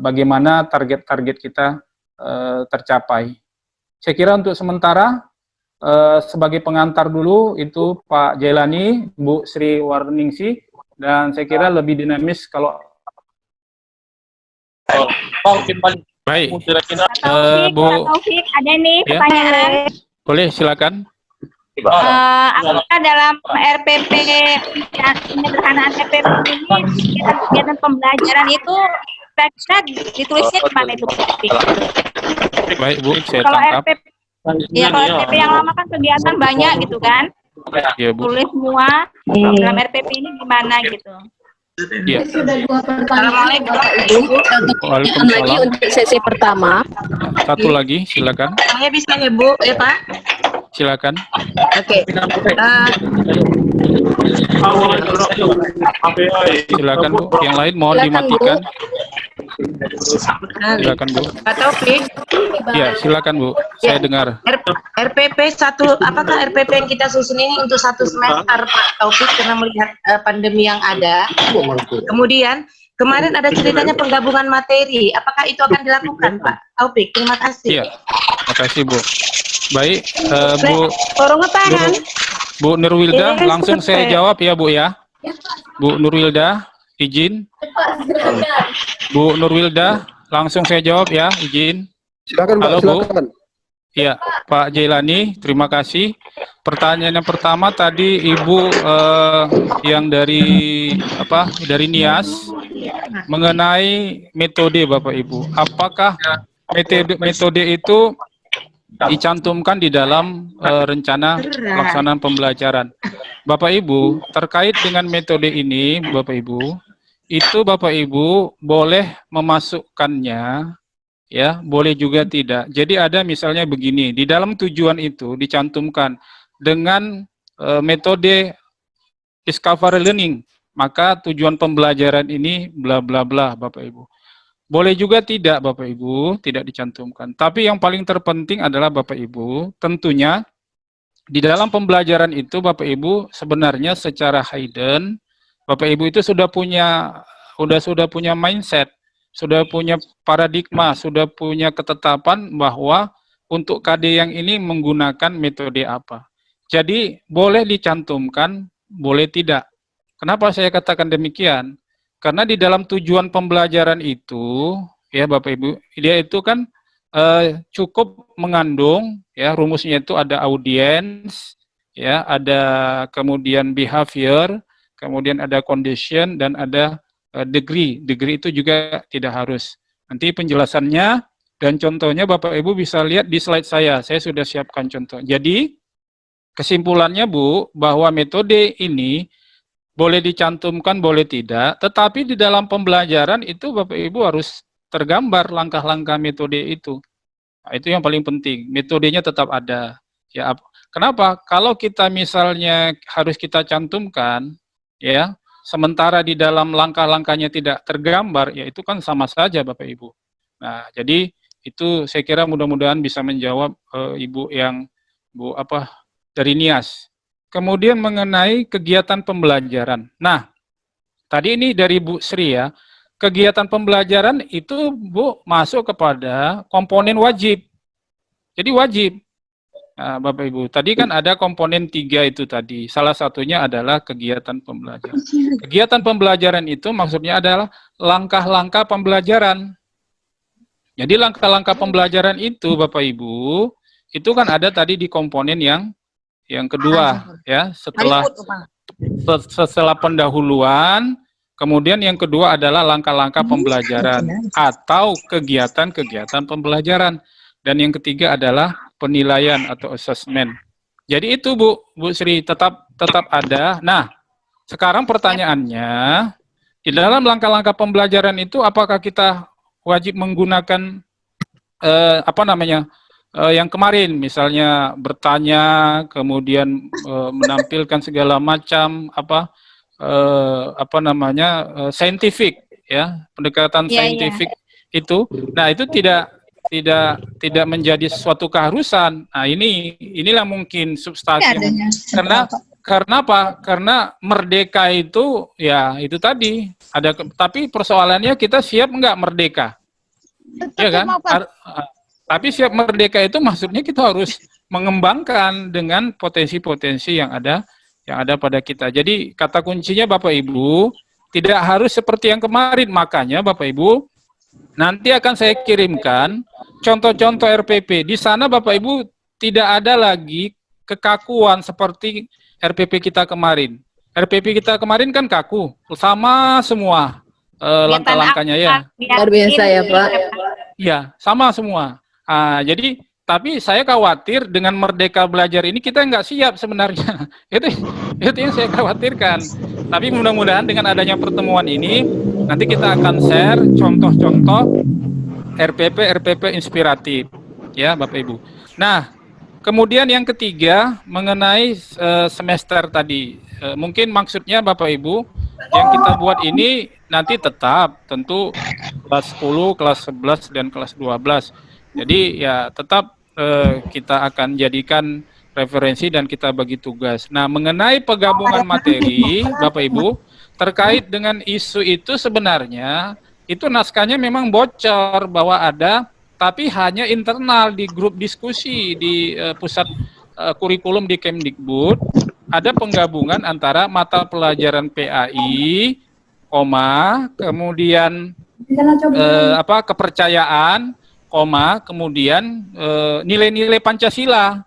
Speaker 8: bagaimana target-target kita tercapai. Saya kira untuk sementara sebagai pengantar dulu itu Pak Jailani, Bu Sri Warningsi, dan saya kira lebih dinamis kalau baik. Bu
Speaker 2: Taufik, ada nih
Speaker 8: ya,
Speaker 2: pertanyaan.
Speaker 8: boleh silakan.
Speaker 2: Apakah dalam RPP penyederhanaan RPP ini kegiatan pembelajaran itu bisa ditulisnya di mana itu?
Speaker 8: Baik Bu, saya
Speaker 2: Kalau
Speaker 8: tangkap.
Speaker 2: RPP, ya kalau RPP yang lama kan kegiatan banyak gitu kan?
Speaker 8: Ya Bu.
Speaker 2: Tulis semua dalam RPP ini gimana gitu?
Speaker 8: Ya.
Speaker 3: Sudah 2 pertanyaan Bapak Ibu.
Speaker 8: Waalaikumsalam.
Speaker 3: Lagi untuk sesi pertama.
Speaker 8: Satu lagi, silakan.
Speaker 9: Saya bisa ya Bu, ya Pak?
Speaker 8: Silakan.
Speaker 9: Oke.
Speaker 8: Silakan Bu. Yang lain mohon
Speaker 3: Silakan,
Speaker 8: dimatikan.
Speaker 3: Bu.
Speaker 8: Silakan Bu.
Speaker 9: Pak Taufik,
Speaker 8: Ya, silakan Bu. Saya dengar.
Speaker 9: RPP 1, apakah RPP yang kita susun ini untuk 1 semester Pak Taufik karena melihat pandemi yang ada? Kemudian kemarin ada ceritanya penggabungan materi, apakah itu akan dilakukan Pak Taufik? Terima kasih.
Speaker 8: Iya. Terima kasih Bu. Baik, Bu Nurwilda, langsung saya jawab ya Bu ya. Bu Nurwilda, izin. Bu Nurwilda, langsung saya jawab ya, izin.
Speaker 10: Silakan Pak,
Speaker 8: Halo,
Speaker 10: silakan.
Speaker 8: Bu. Ya, Pak Jailani, terima kasih. Pertanyaan yang pertama tadi Ibu yang dari NIAS mengenai metode Bapak Ibu. Apakah metode itu dicantumkan di dalam rencana pelaksanaan pembelajaran? Bapak Ibu, terkait dengan metode ini Bapak Ibu, itu Bapak Ibu boleh memasukkannya, ya, boleh juga tidak. Jadi ada misalnya begini, di dalam tujuan itu dicantumkan dengan metode discovery learning, maka tujuan pembelajaran ini bla bla bla Bapak Ibu. Boleh juga tidak Bapak Ibu, tidak dicantumkan. Tapi yang paling terpenting adalah Bapak Ibu, tentunya di dalam pembelajaran itu Bapak Ibu sebenarnya secara hidden Bapak Ibu itu sudah punya mindset, sudah punya paradigma, sudah punya ketetapan bahwa untuk KD yang ini menggunakan metode apa. Jadi boleh dicantumkan, boleh tidak. Kenapa saya katakan demikian? Karena di dalam tujuan pembelajaran itu, ya Bapak Ibu, dia itu kan cukup mengandung, ya rumusnya itu ada audience, ya ada kemudian behavior, kemudian ada condition dan ada degree. Degree itu juga tidak harus. Nanti penjelasannya dan contohnya Bapak Ibu bisa lihat di slide saya sudah siapkan contoh. Jadi kesimpulannya Bu, bahwa metode ini boleh dicantumkan, boleh tidak, tetapi di dalam pembelajaran itu Bapak Ibu harus tergambar langkah-langkah metode itu. Nah, itu yang paling penting. Metodenya tetap ada. Ya, kenapa? Kalau kita misalnya harus kita cantumkan, ya, sementara di dalam langkah-langkahnya tidak tergambar, ya itu kan sama saja Bapak Ibu. Nah, jadi itu saya kira mudah-mudahan bisa menjawab Ibu yang dari NIAS. Kemudian mengenai kegiatan pembelajaran. Nah, tadi ini dari Bu Sri ya. Kegiatan pembelajaran itu Bu masuk kepada komponen wajib. Jadi wajib. Nah, Bapak Ibu, tadi kan ada komponen 3 itu tadi. Salah satunya adalah kegiatan pembelajaran. Kegiatan pembelajaran itu maksudnya adalah langkah-langkah pembelajaran. Jadi langkah-langkah pembelajaran itu Bapak Ibu, itu kan ada tadi di komponen yang kedua ya, setelah pendahuluan. Kemudian yang kedua adalah langkah-langkah pembelajaran atau kegiatan-kegiatan pembelajaran. Dan yang ketiga adalah penilaian atau assessment. Jadi itu Bu Sri tetap ada. Nah, sekarang pertanyaannya, di dalam langkah-langkah pembelajaran itu apakah kita wajib menggunakan yang kemarin, misalnya bertanya, kemudian menampilkan segala macam saintifik, ya, pendekatan saintifik itu. Nah, itu tidak menjadi suatu keharusan. Nah, inilah mungkin substansi. Karena apa? Karena merdeka itu ya itu tadi ada, tapi persoalannya kita siap nggak merdeka? Ya kan? Tapi siap merdeka itu maksudnya kita harus mengembangkan dengan potensi-potensi yang ada pada kita. Jadi kata kuncinya Bapak Ibu, tidak harus seperti yang kemarin. Makanya Bapak Ibu, nanti akan saya kirimkan contoh-contoh RPP. Di sana Bapak Ibu tidak ada lagi kekakuan seperti RPP kita kemarin. RPP kita kemarin kan kaku, sama semua langkah-langkahnya ya.
Speaker 3: Luar biasa ya Pak.
Speaker 8: Iya, sama semua. Jadi tapi saya khawatir dengan merdeka belajar ini kita nggak siap sebenarnya. itu yang saya khawatirkan. Tapi mudah-mudahan dengan adanya pertemuan ini nanti kita akan share contoh-contoh RPP inspiratif, ya Bapak Ibu. Nah, kemudian yang ketiga mengenai semester tadi, mungkin maksudnya Bapak Ibu yang kita buat ini nanti tetap tentu kelas 10, kelas 11 dan kelas 12. Jadi ya tetap kita akan jadikan referensi dan kita bagi tugas. Nah, mengenai penggabungan materi, Bapak Ibu, terkait dengan isu itu sebenarnya, itu naskahnya memang bocor bahwa ada, tapi hanya internal di grup diskusi di pusat kurikulum di Kemdikbud, ada penggabungan antara mata pelajaran PAI, kemudian kepercayaan, kemudian nilai-nilai Pancasila.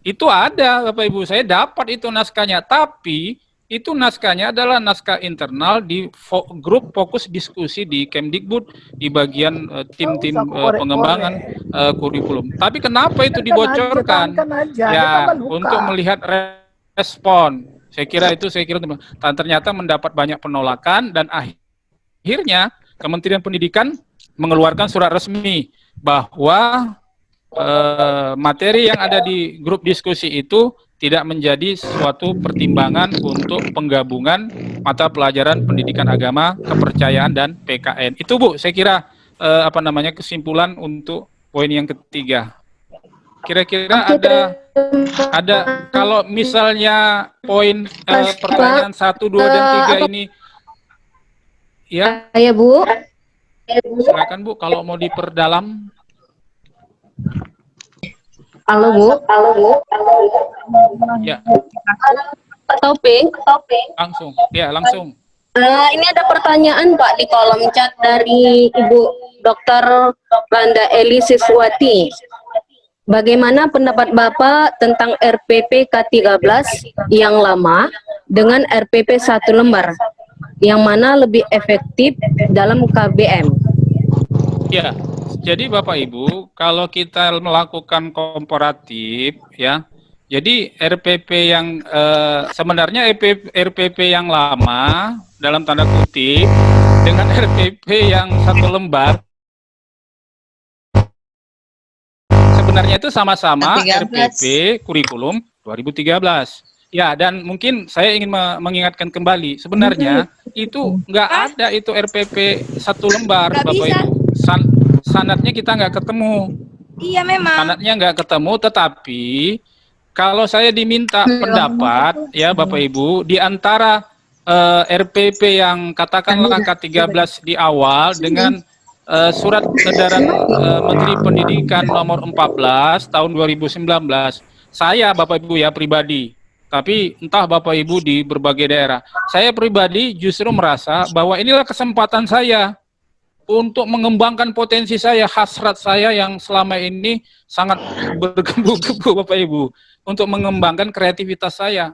Speaker 8: Itu ada Bapak Ibu, saya dapat itu naskahnya, tapi itu naskahnya adalah naskah internal di grup fokus diskusi di Kemdikbud di bagian tim-tim pengembangan kurikulum. Tapi kenapa itu dibocorkan? Ya, untuk melihat respon. Saya kira ternyata mendapat banyak penolakan dan akhirnya Kementerian Pendidikan mengeluarkan surat resmi bahwa materi yang ada di grup diskusi itu tidak menjadi suatu pertimbangan untuk penggabungan mata pelajaran pendidikan agama, kepercayaan, dan PKN. Itu Bu, saya kira kesimpulan untuk poin yang ketiga. Kira-kira ada Ada, kalau misalnya poin pertanyaan 1, 2, dan 3 ini, ya,
Speaker 3: Ya Bu.
Speaker 8: silakan Bu, kalau mau diperdalam.
Speaker 3: Halo Bu.
Speaker 8: Ya,
Speaker 3: Pak Taufik.
Speaker 8: langsung. Ya, langsung.
Speaker 3: Ini ada pertanyaan Pak di kolom chat dari Ibu Dr. Randa Eli Siswati. Bagaimana pendapat Bapak tentang RPP K13 yang lama dengan RPP 1 lembar? Yang mana lebih efektif dalam KBM?
Speaker 8: Ya, jadi Bapak Ibu, kalau kita melakukan komparatif, ya, jadi RPP yang sebenarnya RPP yang lama dalam tanda kutip dengan RPP yang 1 lembar sebenarnya itu sama-sama RPP kurikulum 2013. Ya, dan mungkin saya ingin mengingatkan kembali, sebenarnya itu nggak ada itu RPP 1 lembar, Bapak Ibu. Sanadnya kita nggak ketemu.
Speaker 2: Iya memang.
Speaker 8: Sanadnya nggak ketemu, tetapi kalau saya diminta pendapat, ya Bapak Ibu, di antara RPP yang katakanlah K13 di awal dengan surat edaran Menteri Pendidikan nomor 14 tahun 2019, saya Bapak Ibu ya pribadi, tapi entah Bapak Ibu di berbagai daerah, saya pribadi justru merasa bahwa inilah kesempatan saya untuk mengembangkan potensi saya, hasrat saya yang selama ini sangat bergebu-gebu Bapak Ibu, untuk mengembangkan kreativitas saya.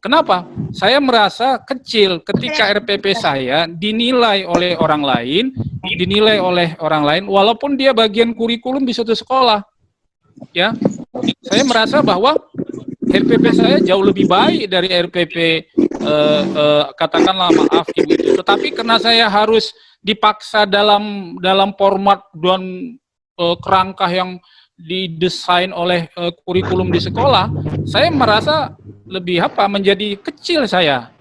Speaker 8: Kenapa? Saya merasa kecil ketika RPP saya dinilai oleh orang lain, walaupun dia bagian kurikulum di suatu sekolah. Ya, saya merasa bahwa RPP saya jauh lebih baik dari RPP katakanlah maaf Ibu. Tetapi karena saya harus dipaksa dalam format dan kerangka yang didesain oleh kurikulum di sekolah, saya merasa lebih menjadi kecil saya.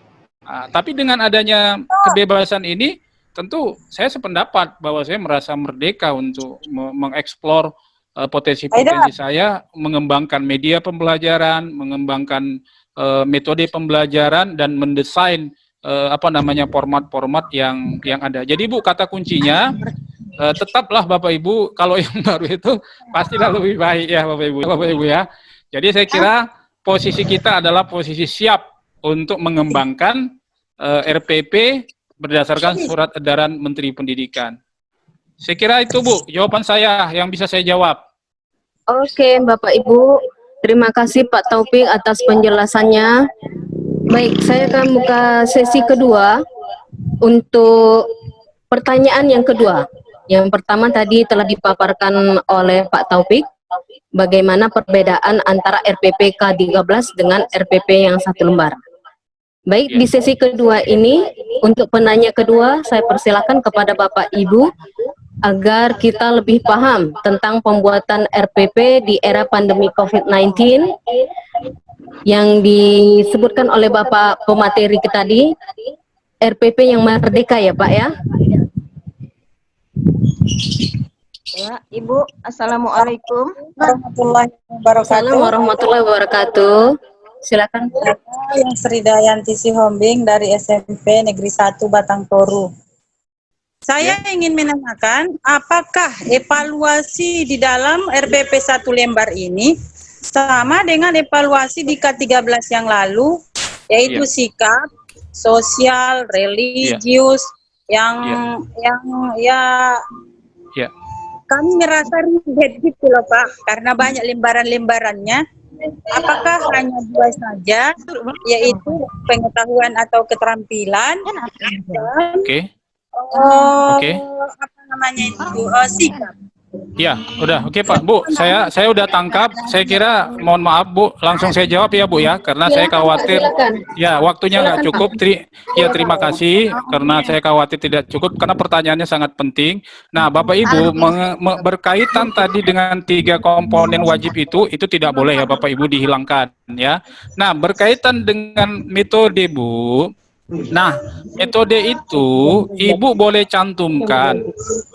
Speaker 8: Tapi dengan adanya kebebasan ini, tentu saya sependapat bahwa saya merasa merdeka untuk mengeksplor potensi-potensi saya, mengembangkan media pembelajaran, mengembangkan metode pembelajaran, dan mendesain format-format yang ada. Jadi Bu, kata kuncinya tetaplah Bapak Ibu, kalau yang baru itu pastilah lebih baik ya Bapak Ibu ya. Jadi saya kira posisi kita adalah posisi siap untuk mengembangkan RPP berdasarkan surat edaran Menteri Pendidikan. Saya kira itu Bu, jawaban saya yang bisa saya jawab.
Speaker 3: Oke Bapak Ibu, terima kasih Pak Taufik atas penjelasannya. Baik, saya akan buka sesi kedua untuk pertanyaan yang kedua. Yang pertama tadi telah dipaparkan oleh Pak Taufik, bagaimana perbedaan antara RPP K13 dengan RPP yang 1 lembar. Baik, di sesi kedua ini, untuk penanya kedua, saya persilakan kepada Bapak Ibu agar kita lebih paham tentang pembuatan RPP di era pandemi COVID-19 yang disebutkan oleh Bapak pemateri tadi, RPP yang merdeka ya Pak ya.
Speaker 10: Ya, Ibu, Assalamualaikum
Speaker 3: warahmatullahi wabarakatuh. Silakan.
Speaker 10: Yang Sri Dayanti Sihombing dari SMP Negeri 1 Batang Toru. Saya ingin menanyakan, apakah evaluasi di dalam RPP 1 lembar ini sama dengan evaluasi di K13 yang lalu, yaitu sikap, sosial, religius, yang kami merasa ribet gitu loh Pak, karena banyak lembaran-lembarannya. Apakah hanya 2 saja, yaitu pengetahuan atau keterampilan, dan sikap?
Speaker 8: Ya, udah oke Pak. Bu, saya udah tangkap. Saya kira, mohon maaf Bu, langsung saya jawab ya Bu ya, karena saya khawatir ya waktunya nggak cukup. Terima kasih, karena saya khawatir tidak cukup karena pertanyaannya sangat penting. Nah, Bapak Ibu, berkaitan tadi dengan 3 komponen wajib itu tidak boleh ya Bapak Ibu dihilangkan ya. Nah, berkaitan dengan metode Bu, Nah, metode itu Ibu boleh cantumkan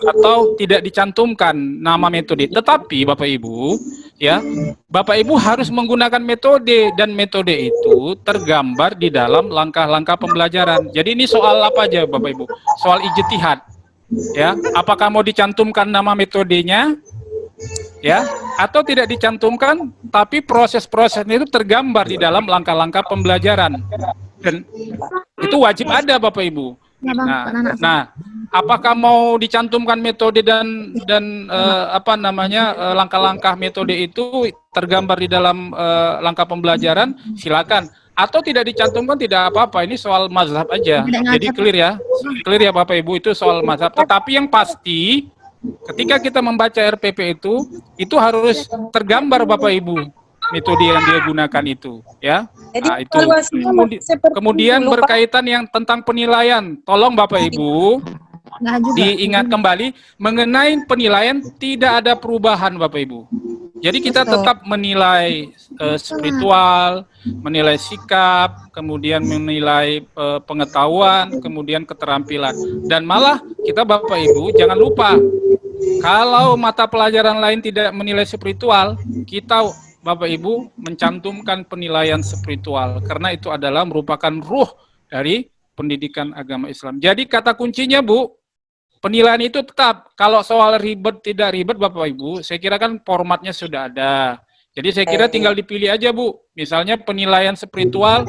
Speaker 8: atau tidak dicantumkan nama metode. Tetapi Bapak Ibu, ya, Bapak Ibu harus menggunakan metode dan metode itu tergambar di dalam langkah-langkah pembelajaran. Jadi ini soal apa aja Bapak Ibu? Soal ijtihad. Ya, apakah mau dicantumkan nama metodenya? Ya, atau tidak dicantumkan, tapi proses-prosesnya itu tergambar di dalam langkah-langkah pembelajaran. Dan itu wajib ada Bapak Ibu. Nah, apakah mau dicantumkan metode dan apa namanya langkah-langkah metode itu tergambar di dalam langkah pembelajaran? Silakan. Atau tidak dicantumkan tidak apa-apa. Ini soal mazhab aja. Jadi clear ya Bapak Ibu, itu soal mazhab. Tetapi yang pasti ketika kita membaca RPP itu harus tergambar Bapak Ibu metode yang dia gunakan itu, ya. Nah, itu. Kemudian berkaitan yang tentang penilaian, tolong Bapak Ibu diingat kembali mengenai penilaian tidak ada perubahan Bapak Ibu. Jadi kita tetap menilai spiritual, menilai sikap, kemudian menilai pengetahuan, kemudian keterampilan. Dan malah kita Bapak Ibu jangan lupa, kalau mata pelajaran lain tidak menilai spiritual, kita Bapak Ibu mencantumkan penilaian spiritual karena itu adalah merupakan ruh dari pendidikan agama Islam. Jadi kata kuncinya Bu, penilaian itu tetap. Kalau soal ribet tidak ribet Bapak Ibu, saya kira kan formatnya sudah ada. Jadi saya kira tinggal dipilih aja Bu. Misalnya penilaian spiritual,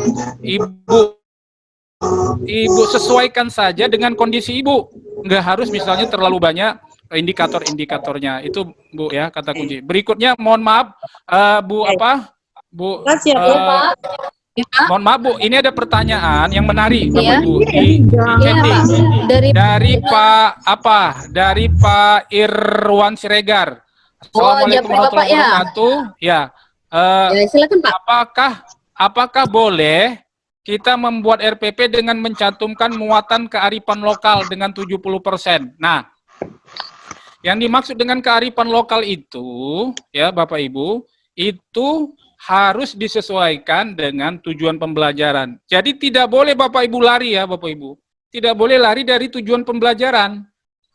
Speaker 8: Ibu sesuaikan saja dengan kondisi Ibu. Nggak harus misalnya terlalu banyak indikator-indikatornya. Itu Bu ya kata kunci. Berikutnya mohon maaf Bu Bu mohon maaf Bu, ini ada pertanyaan yang menarik Bapak Ibu di chatting dari Pak Irwan Siregar. Assalamualaikum warahmatullahi wabarakatuh. Ya,
Speaker 3: silakan Pak.
Speaker 8: Apakah boleh kita membuat RPP dengan mencantumkan muatan kearifan lokal dengan 70%? Nah, yang dimaksud dengan kearifan lokal itu, ya Bapak Ibu, itu harus disesuaikan dengan tujuan pembelajaran. Jadi tidak boleh Bapak Ibu lari ya Bapak Ibu. Tidak boleh lari dari tujuan pembelajaran.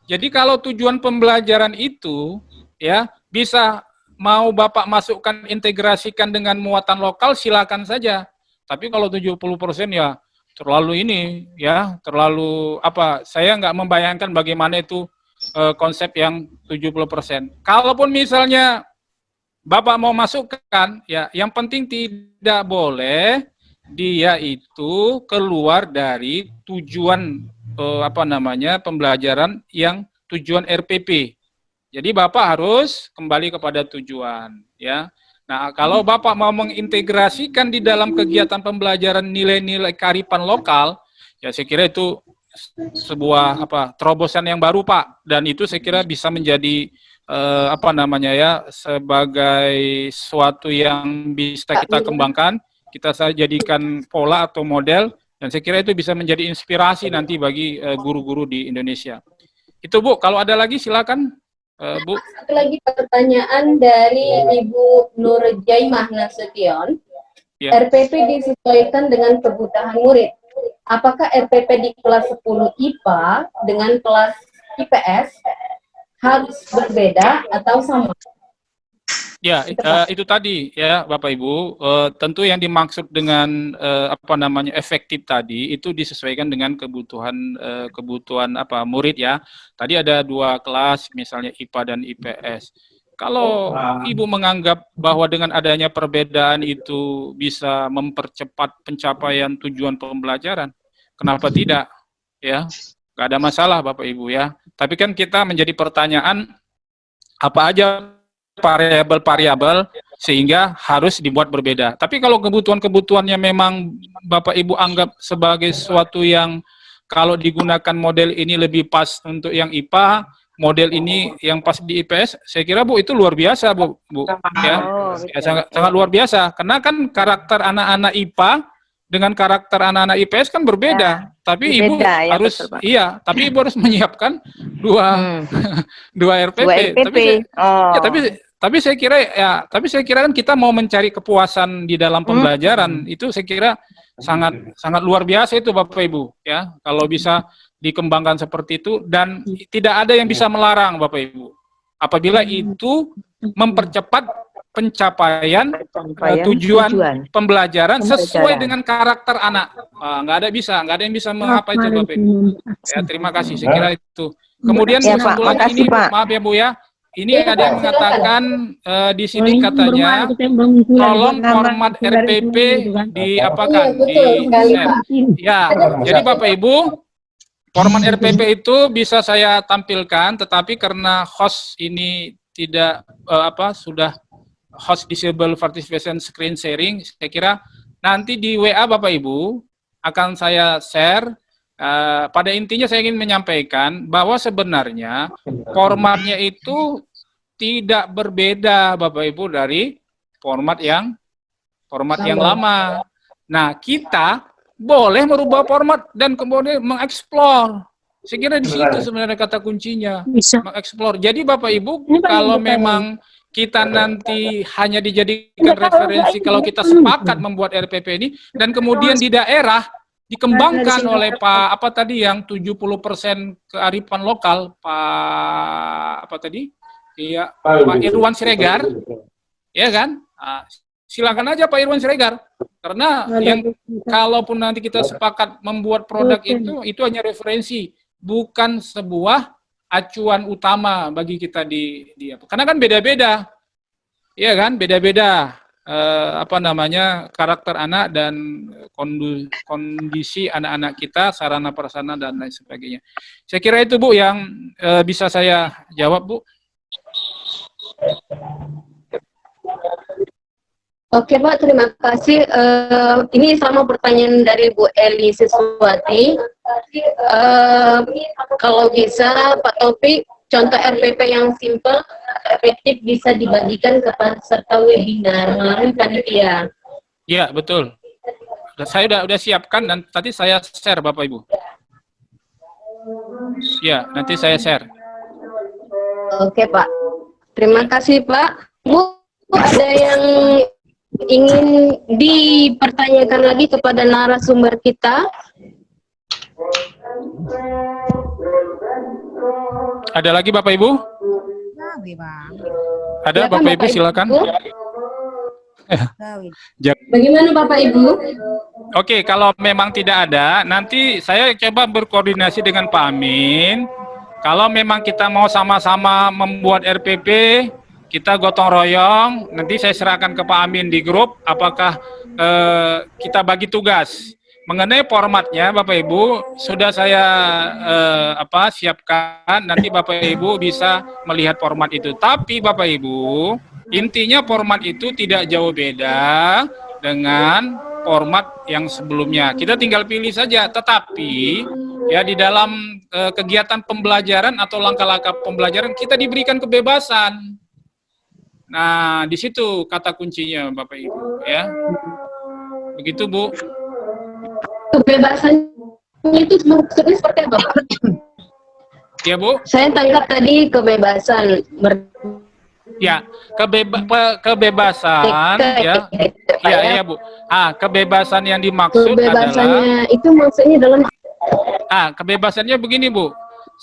Speaker 8: Jadi kalau tujuan pembelajaran itu, ya bisa mau Bapak masukkan integrasikan dengan muatan lokal, silakan saja. Tapi kalau 70% ya terlalu ini, ya terlalu apa? Saya nggak membayangkan bagaimana itu konsep yang 70%. Kalaupun misalnya Bapak mau masukkan, ya yang penting tidak boleh dia itu keluar dari tujuan apa namanya pembelajaran yang tujuan RPP. Jadi Bapak harus kembali kepada tujuan, ya. Nah, kalau Bapak mau mengintegrasikan di dalam kegiatan pembelajaran nilai-nilai kearifan lokal, ya saya kira itu sebuah terobosan yang baru Pak, dan itu saya kira bisa menjadi apa namanya ya sebagai suatu yang bisa kita kembangkan, kita jadikan pola atau model, dan saya kira itu bisa menjadi inspirasi nanti bagi guru-guru di Indonesia. Itu Bu, kalau ada lagi silakan Bu.
Speaker 3: Satu lagi pertanyaan dari Ibu Nurjaimah Nasution.
Speaker 8: Ya.
Speaker 3: RPP disesuaikan dengan kebutuhan murid. Apakah RPP di kelas 10 IPA dengan kelas IPS harus berbeda atau sama?
Speaker 8: Ya, itu tadi ya Bapak Ibu, tentu yang dimaksud dengan apa namanya efektif tadi itu disesuaikan dengan kebutuhan murid ya. Tadi ada 2 kelas misalnya IPA dan IPS. Kalau Ibu menganggap bahwa dengan adanya perbedaan itu bisa mempercepat pencapaian tujuan pembelajaran, kenapa tidak? Ya, nggak ada masalah Bapak Ibu ya. Tapi kan kita menjadi pertanyaan apa aja variabel-variabel sehingga harus dibuat berbeda. Tapi kalau kebutuhan-kebutuhannya memang Bapak Ibu anggap sebagai sesuatu yang kalau digunakan model ini lebih pas untuk yang IPA, model ini yang pas di IPS, saya kira Bu itu luar biasa Bu ya. Ya sangat luar biasa karena kan karakter anak-anak IPA dengan karakter anak-anak IPS kan berbeda. Tapi Ibu harus betul, tapi Ibu harus menyiapkan dua RPP. tapi saya kira kan kita mau mencari kepuasan di dalam pembelajaran, itu saya kira sangat luar biasa itu Bapak Ibu ya, kalau bisa dikembangkan seperti itu, dan tidak ada yang bisa melarang Bapak Ibu apabila itu mempercepat pencapaian tujuan pembelajaran sesuai dengan karakter anak. Nggak ada yang bisa mengapa itu Bapak Ibu. Ya, terima kasih, saya kira itu. Kemudian satu lagi ini, maaf ya Bu ya, ini ada yang mengatakan di sini katanya tolong format RPP diapakan, di share. Ya, jadi Bapak Ibu, format RPP itu bisa saya tampilkan, tetapi karena host ini tidak sudah host disable participation screen sharing, saya kira nanti di WA Bapak Ibu akan saya share. Pada intinya saya ingin menyampaikan bahwa sebenarnya formatnya itu tidak berbeda Bapak Ibu dari format yang lama. Nah, kita boleh merubah format dan kemudian mengeksplor. Saya kira di situ sebenarnya kata kuncinya, mengeksplor. Jadi Bapak Ibu, kalau memang kita nanti hanya dijadikan referensi kalau kita sepakat membuat RPP ini, dan kemudian di daerah dikembangkan oleh Pak yang 70% kearifan lokal, Pak Irwan Siregar, ya kan? Silakan aja Pak Irwan Siregar, karena yang kalaupun nanti kita sepakat membuat produk itu hanya referensi, bukan sebuah acuan utama bagi kita karena kan beda-beda, ya kan? Beda-beda karakter anak dan kondisi anak-anak kita, sarana prasarana dan lain sebagainya. Saya kira itu Bu yang bisa saya jawab Bu.
Speaker 3: Oke Pak, terima kasih. Ini sama pertanyaan dari Bu Eli Siswati. Kalau bisa Pak Taufik, contoh RPP yang simple, efektif bisa dibagikan ke peserta webinar melalui panitia.
Speaker 8: Iya, betul. Saya udah siapkan dan tadi saya share Bapak Ibu. Ya, nanti saya share.
Speaker 3: Oke Pak. Terima kasih Pak. Bu, ada yang ingin dipertanyakan lagi kepada narasumber kita?
Speaker 8: Ada lagi Bapak Ibu? Ada Bapak Ibu, silakan.
Speaker 3: Bagaimana Bapak Ibu?
Speaker 8: Oke, kalau memang tidak ada, nanti saya coba berkoordinasi dengan Pak Amin. Kalau memang kita mau sama-sama membuat RPP, kita gotong royong, nanti saya serahkan ke Pak Amin di grup, apakah kita bagi tugas. Mengenai formatnya, Bapak Ibu, sudah saya siapkan, nanti Bapak Ibu bisa melihat format itu. Tapi Bapak Ibu, intinya format itu tidak jauh beda dengan format yang sebelumnya. Kita tinggal pilih saja, tetapi ya di dalam kegiatan pembelajaran atau langkah-langkah pembelajaran kita diberikan kebebasan. Nah, di situ kata kuncinya Bapak Ibu ya. Begitu Bu.
Speaker 3: Kebebasan itu maksudnya seperti apa Pak?
Speaker 8: Ya Bu.
Speaker 3: Saya tangkap tadi kebebasan.
Speaker 8: Ya, kebebasan ya. Iya Bu. Kebebasan yang dimaksud
Speaker 3: kebebasannya
Speaker 8: adalah
Speaker 3: itu maksudnya dalam
Speaker 8: kebebasannya begini Bu.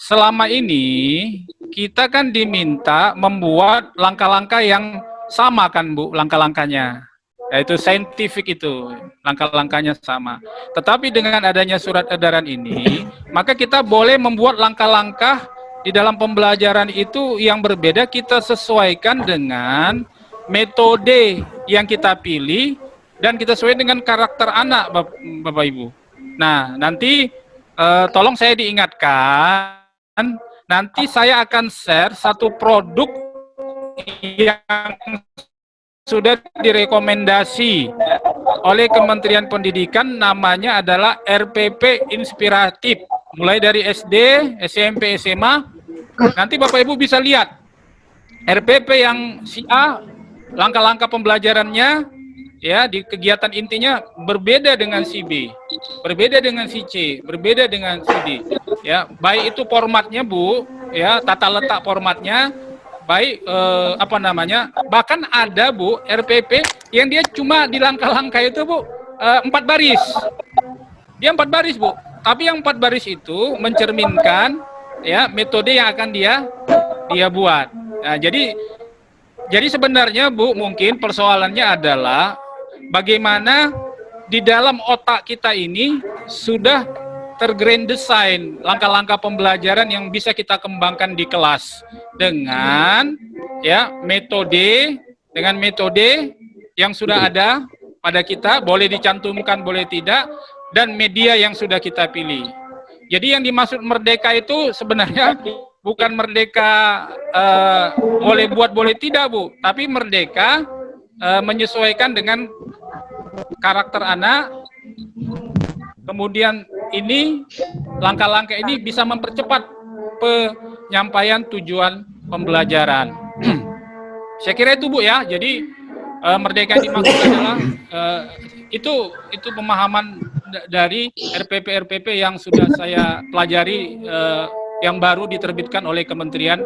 Speaker 8: Selama ini kita kan diminta membuat langkah-langkah yang sama kan Bu, langkah-langkahnya. Yaitu saintifik itu, langkah-langkahnya sama. Tetapi dengan adanya surat edaran ini, maka kita boleh membuat langkah-langkah di dalam pembelajaran itu yang berbeda, kita sesuaikan dengan metode yang kita pilih dan kita sesuai dengan karakter anak Bapak Ibu. Nah, nanti tolong saya diingatkan, nanti saya akan share satu produk yang sudah direkomendasi oleh Kementerian Pendidikan, namanya adalah RPP Inspiratif, mulai dari SD, SMP, SMA. Nanti Bapak Ibu bisa lihat RPP yang si A, langkah-langkah pembelajarannya ya di kegiatan intinya berbeda dengan si B, berbeda dengan si C, berbeda dengan si D. Ya, baik itu formatnya Bu, ya tata letak formatnya,
Speaker 11: baik apa namanya, bahkan ada Bu RPP yang dia cuma di langkah-langkah itu Bu 4 baris. Dia 4 baris Bu, tapi yang 4 baris itu mencerminkan ya metode yang akan dia buat. Nah, jadi sebenarnya Bu, mungkin persoalannya adalah bagaimana di dalam otak kita ini sudah tergrand design langkah-langkah pembelajaran yang bisa kita kembangkan di kelas dengan ya metode yang sudah ada pada kita, boleh dicantumkan boleh tidak, dan media yang sudah kita pilih. Jadi yang dimaksud merdeka itu sebenarnya bukan merdeka boleh buat boleh tidak Bu, tapi merdeka menyesuaikan dengan karakter anak. Kemudian ini langkah-langkah ini bisa mempercepat penyampaian tujuan pembelajaran. Saya kira itu Bu ya. Jadi merdeka yang dimaksud adalah itu pemahaman dari RPP yang sudah saya pelajari, yang baru diterbitkan oleh Kementerian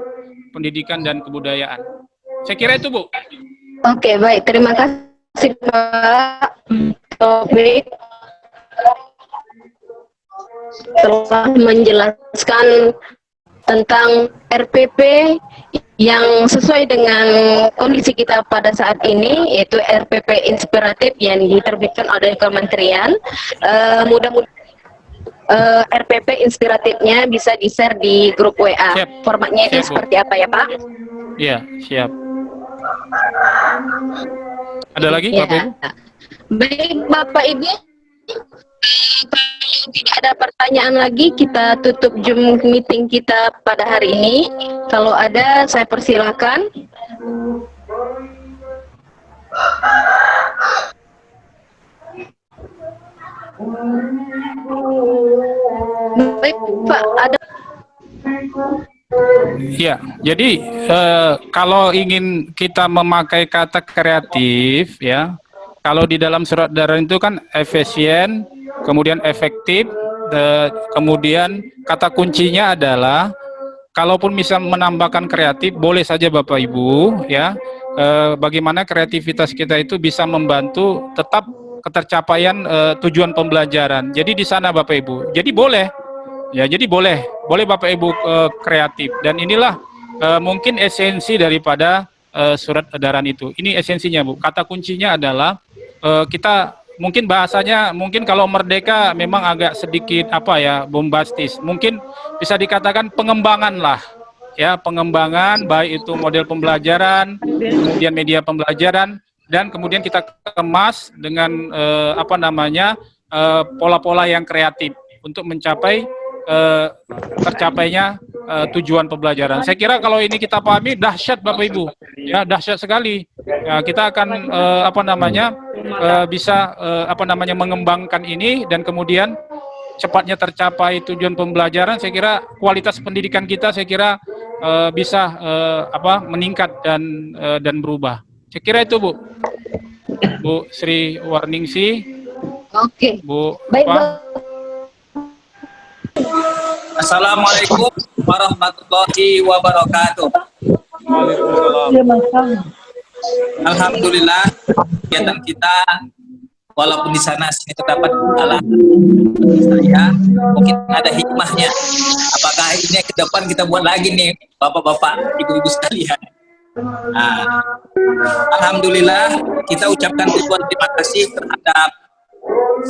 Speaker 11: Pendidikan dan Kebudayaan. Saya kira itu Bu.
Speaker 3: Oke, baik. Terima kasih Pak Taufik telah menjelaskan tentang RPP yang sesuai dengan kondisi kita pada saat ini, yaitu RPP inspiratif yang diterbitkan oleh Kementerian. Mudah-mudahan RPP inspiratifnya bisa di-share di grup WA.
Speaker 11: Siap.
Speaker 3: Formatnya itu seperti apa ya Pak?
Speaker 11: Iya, siap. Ada lagi
Speaker 3: Ya.
Speaker 11: Bapak Ibu?
Speaker 3: Baik Bapak Ibu, kalau tidak ada pertanyaan lagi, kita tutup Zoom meeting kita pada hari ini. Kalau ada, saya persilakan. Baik Pak, ada.
Speaker 11: Ya, jadi kalau ingin kita memakai kata kreatif, ya, kalau di dalam surat edaran itu kan efisien, kemudian efektif, kemudian kata kuncinya adalah, kalaupun misal menambahkan kreatif, boleh saja Bapak Ibu, ya, bagaimana kreativitas kita itu bisa membantu tetap ketercapaian tujuan pembelajaran. Jadi di sana Bapak Ibu, jadi boleh. Ya, jadi boleh Bapak Ibu kreatif, dan inilah mungkin esensi daripada surat edaran itu. Ini esensinya Bu. Kata kuncinya adalah kita mungkin bahasanya, mungkin kalau merdeka memang agak sedikit apa ya, bombastis. Mungkin bisa dikatakan pengembangan lah. Ya, pengembangan baik itu model pembelajaran, kemudian media pembelajaran, dan kemudian kita kemas dengan apa namanya, pola-pola yang kreatif untuk mencapai tercapainya tujuan pembelajaran. Saya kira kalau ini kita pahami, dahsyat Bapak Ibu, ya, dahsyat sekali. Ya, kita akan apa namanya, bisa apa namanya, mengembangkan ini, dan kemudian cepatnya tercapai tujuan pembelajaran. Saya kira kualitas pendidikan kita, saya kira bisa apa, meningkat dan berubah. Saya kira itu Bu. Bu Sri Warningsi.
Speaker 3: Oke.
Speaker 11: Bu.
Speaker 3: Baik,
Speaker 1: Assalamualaikum warahmatullahi wabarakatuh. Alhamdulillah, kegiatan kita walaupun di sana sini terdapat kendala, saya mungkin ada hikmahnya. Apakah ini ke depan kita buat lagi nih Bapak-bapak, Ibu-ibu sekalian? Alhamdulillah, kita ucapkan ribuan terima kasih terhadap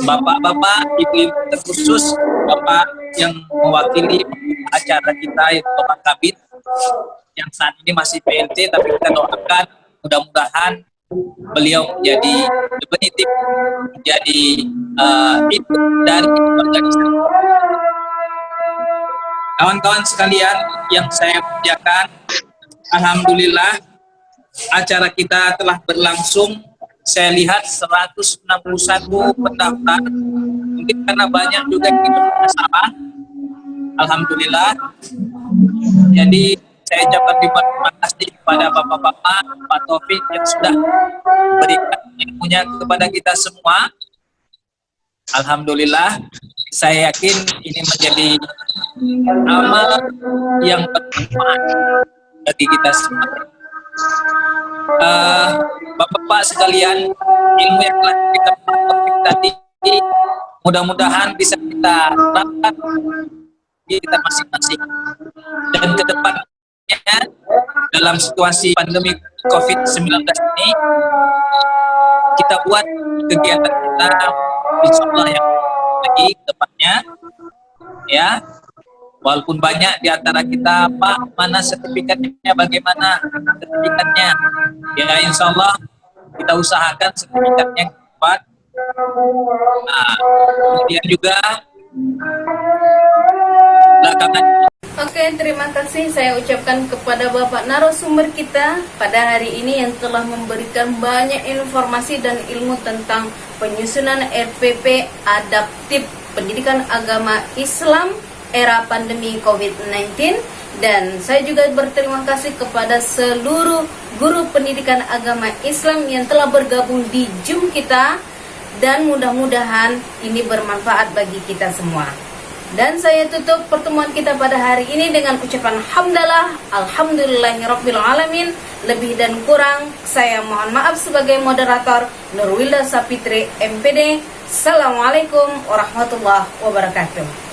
Speaker 1: Bapak-bapak, Ibu-ibu, terkhusus Bapak yang mewakili acara kita, yaitu Bapak Kabid, yang saat ini masih PNT, tapi kita doakan mudah-mudahan beliau menjadi definitif, menjadi itu dari organisasi. Kawan-kawan sekalian yang saya muliakan, alhamdulillah acara kita telah berlangsung. Saya lihat 161 pendaftar, mungkin karena banyak juga yang bermasalah. Alhamdulillah. Jadi saya ucapkan terima kasih kepada Bapak-bapak, Pak Taufik yang sudah berikan ilmunya kepada kita semua. Alhamdulillah, saya yakin ini menjadi amal yang bermanfaat bagi kita semua. Bapak-bapak sekalian, ilmu yang telah kita topik tadi mudah-mudahan bisa kita terapkan di kita masing-masing, dan ke depannya dalam situasi pandemi COVID-19 ini kita buat kegiatan kita insyaallah yang lagi ke depannya, ya. Walaupun banyak di antara kita, Pak, mana sertifikatnya, bagaimana sertifikatnya, ya insyaallah kita usahakan sertifikatnya cepat. Nah, kemudian juga belakangan.
Speaker 7: Oke, terima kasih saya ucapkan kepada Bapak narasumber kita pada hari ini yang telah memberikan banyak informasi dan ilmu tentang penyusunan RPP adaptif pendidikan agama Islam era pandemi COVID-19. Dan saya juga berterima kasih kepada seluruh guru pendidikan agama Islam yang telah bergabung di Zoom kita, dan mudah-mudahan ini bermanfaat bagi kita semua. Dan saya tutup pertemuan kita pada hari ini dengan ucapan hamdalah, alhamdulillahirabbil alamin. Lebih dan kurang saya mohon maaf sebagai moderator Nurwilda Sapitri MPD. Assalamualaikum warahmatullahi wabarakatuh.